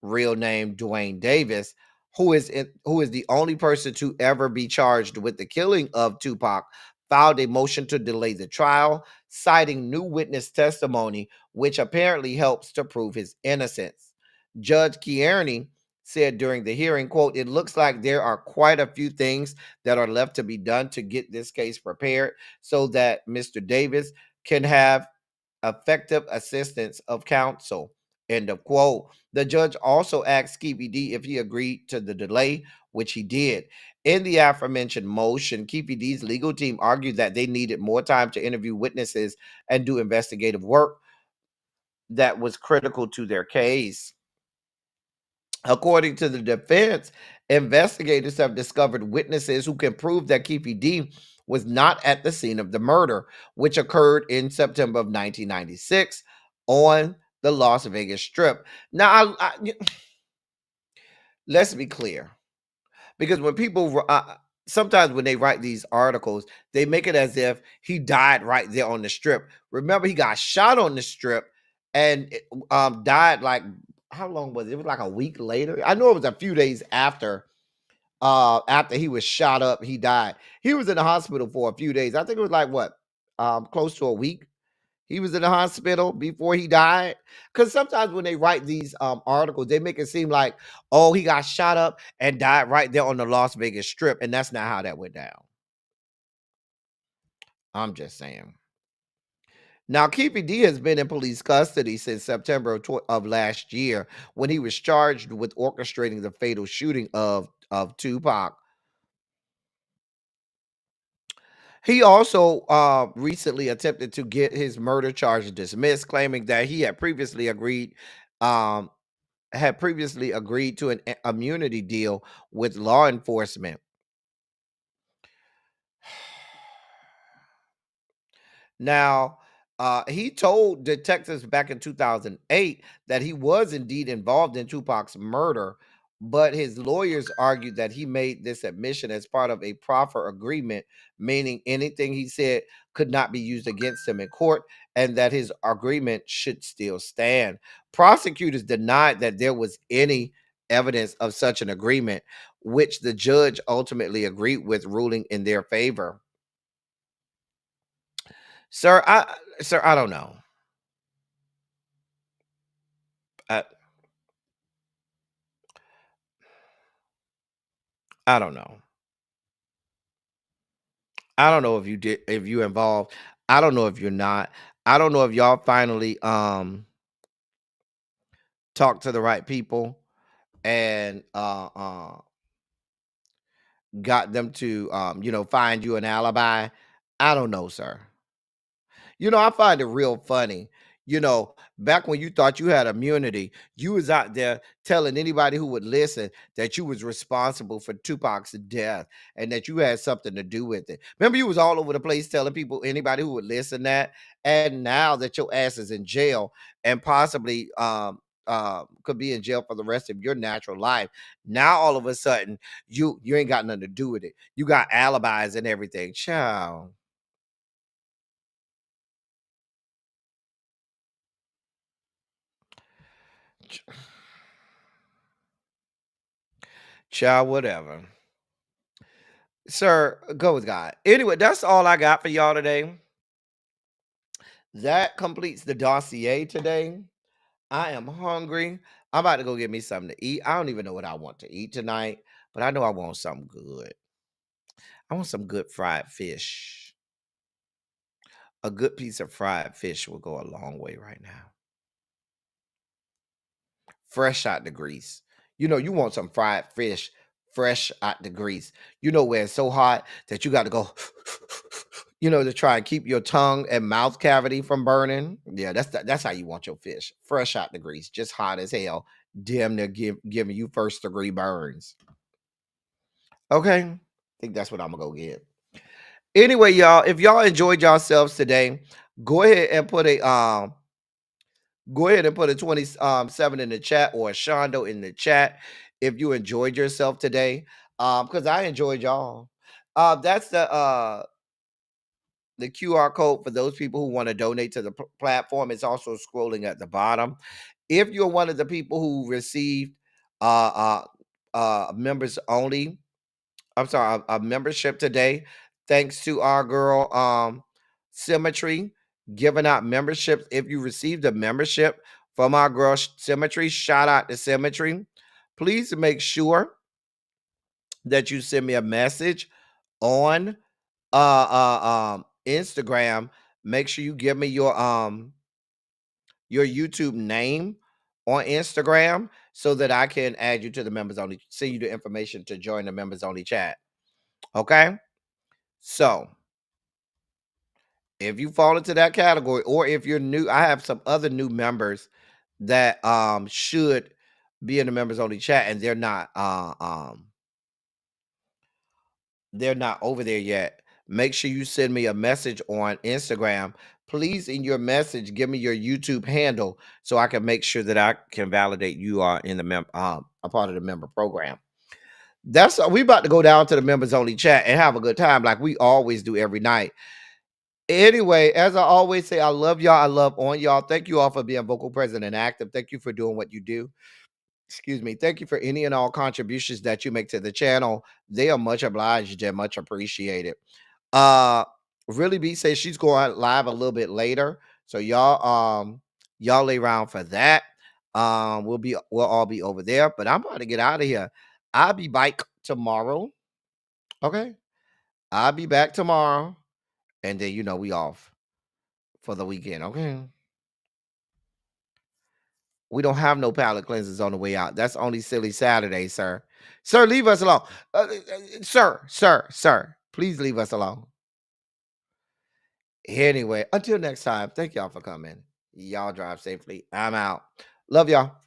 [SPEAKER 1] real name Dwayne Davis, who is the only person to ever be charged with the killing of Tupac, filed a motion to delay the trial, citing new witness testimony, which apparently helps to prove his innocence. Judge Kearney said during the hearing, quote, "It looks like there are quite a few things that are left to be done to get this case prepared so that Mr. Davis can have effective assistance of counsel." End of quote. The judge also asked Keefe D if he agreed to the delay, which he did. In the aforementioned motion, Keefe D's legal team argued that they needed more time to interview witnesses and do investigative work that was critical to their case. According to the defense, investigators have discovered witnesses who can prove that Keefe D was not at the scene of the murder, which occurred in September of 1996 on the Las Vegas Strip. Now, let's be clear, because when people sometimes when they write these articles, they make it as if he died right there on the Strip. Remember, he got shot on the Strip and died like, how long was it? It was like a week later. I know it was a few days after he was shot up, he died. He was in the hospital for a few days. I think it was like what, close to a week. He was in the hospital before he died. Because sometimes when they write these articles, they make it seem like, oh, he got shot up and died right there on the Las Vegas Strip, and that's not how that went down. I'm just saying. Now, Keefe D has been in police custody since September of last year, when he was charged with orchestrating the fatal shooting of Tupac. He also recently attempted to get his murder charge dismissed, claiming that he um, had previously agreed to an immunity deal with law enforcement. Now, he told detectives back in 2008 that he was indeed involved in Tupac's murder, but his lawyers argued that he made this admission as part of a proffer agreement, meaning anything he said could not be used against him in court, and that his agreement should still stand. Prosecutors denied that there was any evidence of such an agreement, which the judge ultimately agreed with, ruling in their favor. Sir, I don't know. I I don't know. I don't know if you involved. I don't know if you're not. I don't know if y'all finally talk to the right people and got them to find you an alibi. I don't know, sir. I find it real funny. Back when you thought you had immunity, you was out there telling anybody who would listen that you was responsible for Tupac's death and that you had something to do with it. Remember, you was all over the place telling people, anybody who would listen, that. And now that your ass is in jail and possibly could be in jail for the rest of your natural life. Now all of a sudden you ain't got nothing to do with it. You got alibis and everything. Child. Child, whatever. Sir, go with God. Anyway, that's all I got for y'all today. That completes the dossier today. I am hungry. I'm about to go get me something to eat. I don't even know what I want to eat tonight, but I know I want something good. I want some good fried fish. A good piece of fried fish will go a long way right now. Fresh out the grease. You know, you want some fried fish fresh out the grease. You know, where it's so hot that you got to go, to try and keep your tongue and mouth cavity from burning. Yeah, that's how you want your fish. Fresh out the grease, just hot as hell. Damn near giving you first degree burns. Okay. I think that's what I'm gonna go get. Anyway, y'all, if y'all enjoyed yourselves today, go ahead and put a 27 in the chat or a Shondo in the chat if you enjoyed yourself today. Because I enjoyed y'all. That's the QR code for those people who want to donate to the platform. It's also scrolling at the bottom. If you're one of the people who received members only, I'm sorry, a membership today, thanks to our girl Symmetry giving out memberships. If you received a membership from our girl Symmetry, shout out to Symmetry. Please make sure that you send me a message on Instagram. Make sure you give me your YouTube name on Instagram so that I can add you to the members only, send you the information to join the members only chat. Okay? So, if you fall into that category, or if you're new, I have some other new members that should be in the members only chat, and they're not over there yet. Make sure you send me a message on Instagram. Please, in your message, give me your YouTube handle so I can make sure that I can validate you are in the a part of the member program. That's we about to go down to the members only chat and have a good time like we always do every night. Anyway, as I always say, I love y'all. I love on y'all. Thank you all for being vocal, present, and active. Thank you for doing what you do. Excuse me. Thank you for any and all contributions that you make to the channel. They are much obliged and much appreciated. Uh Really B says she's going live a little bit later. So y'all lay around for that. We'll all be over there, but I'm about to get out of here. I'll be back tomorrow. Okay. I'll be back tomorrow. And then we off for the weekend. Okay. We don't have no palate cleansers on the way out. That's only silly Saturday, sir. Sir, leave us alone. Sir, please leave us alone. Anyway, until next time, thank y'all for coming. Y'all drive safely. I'm out. Love y'all.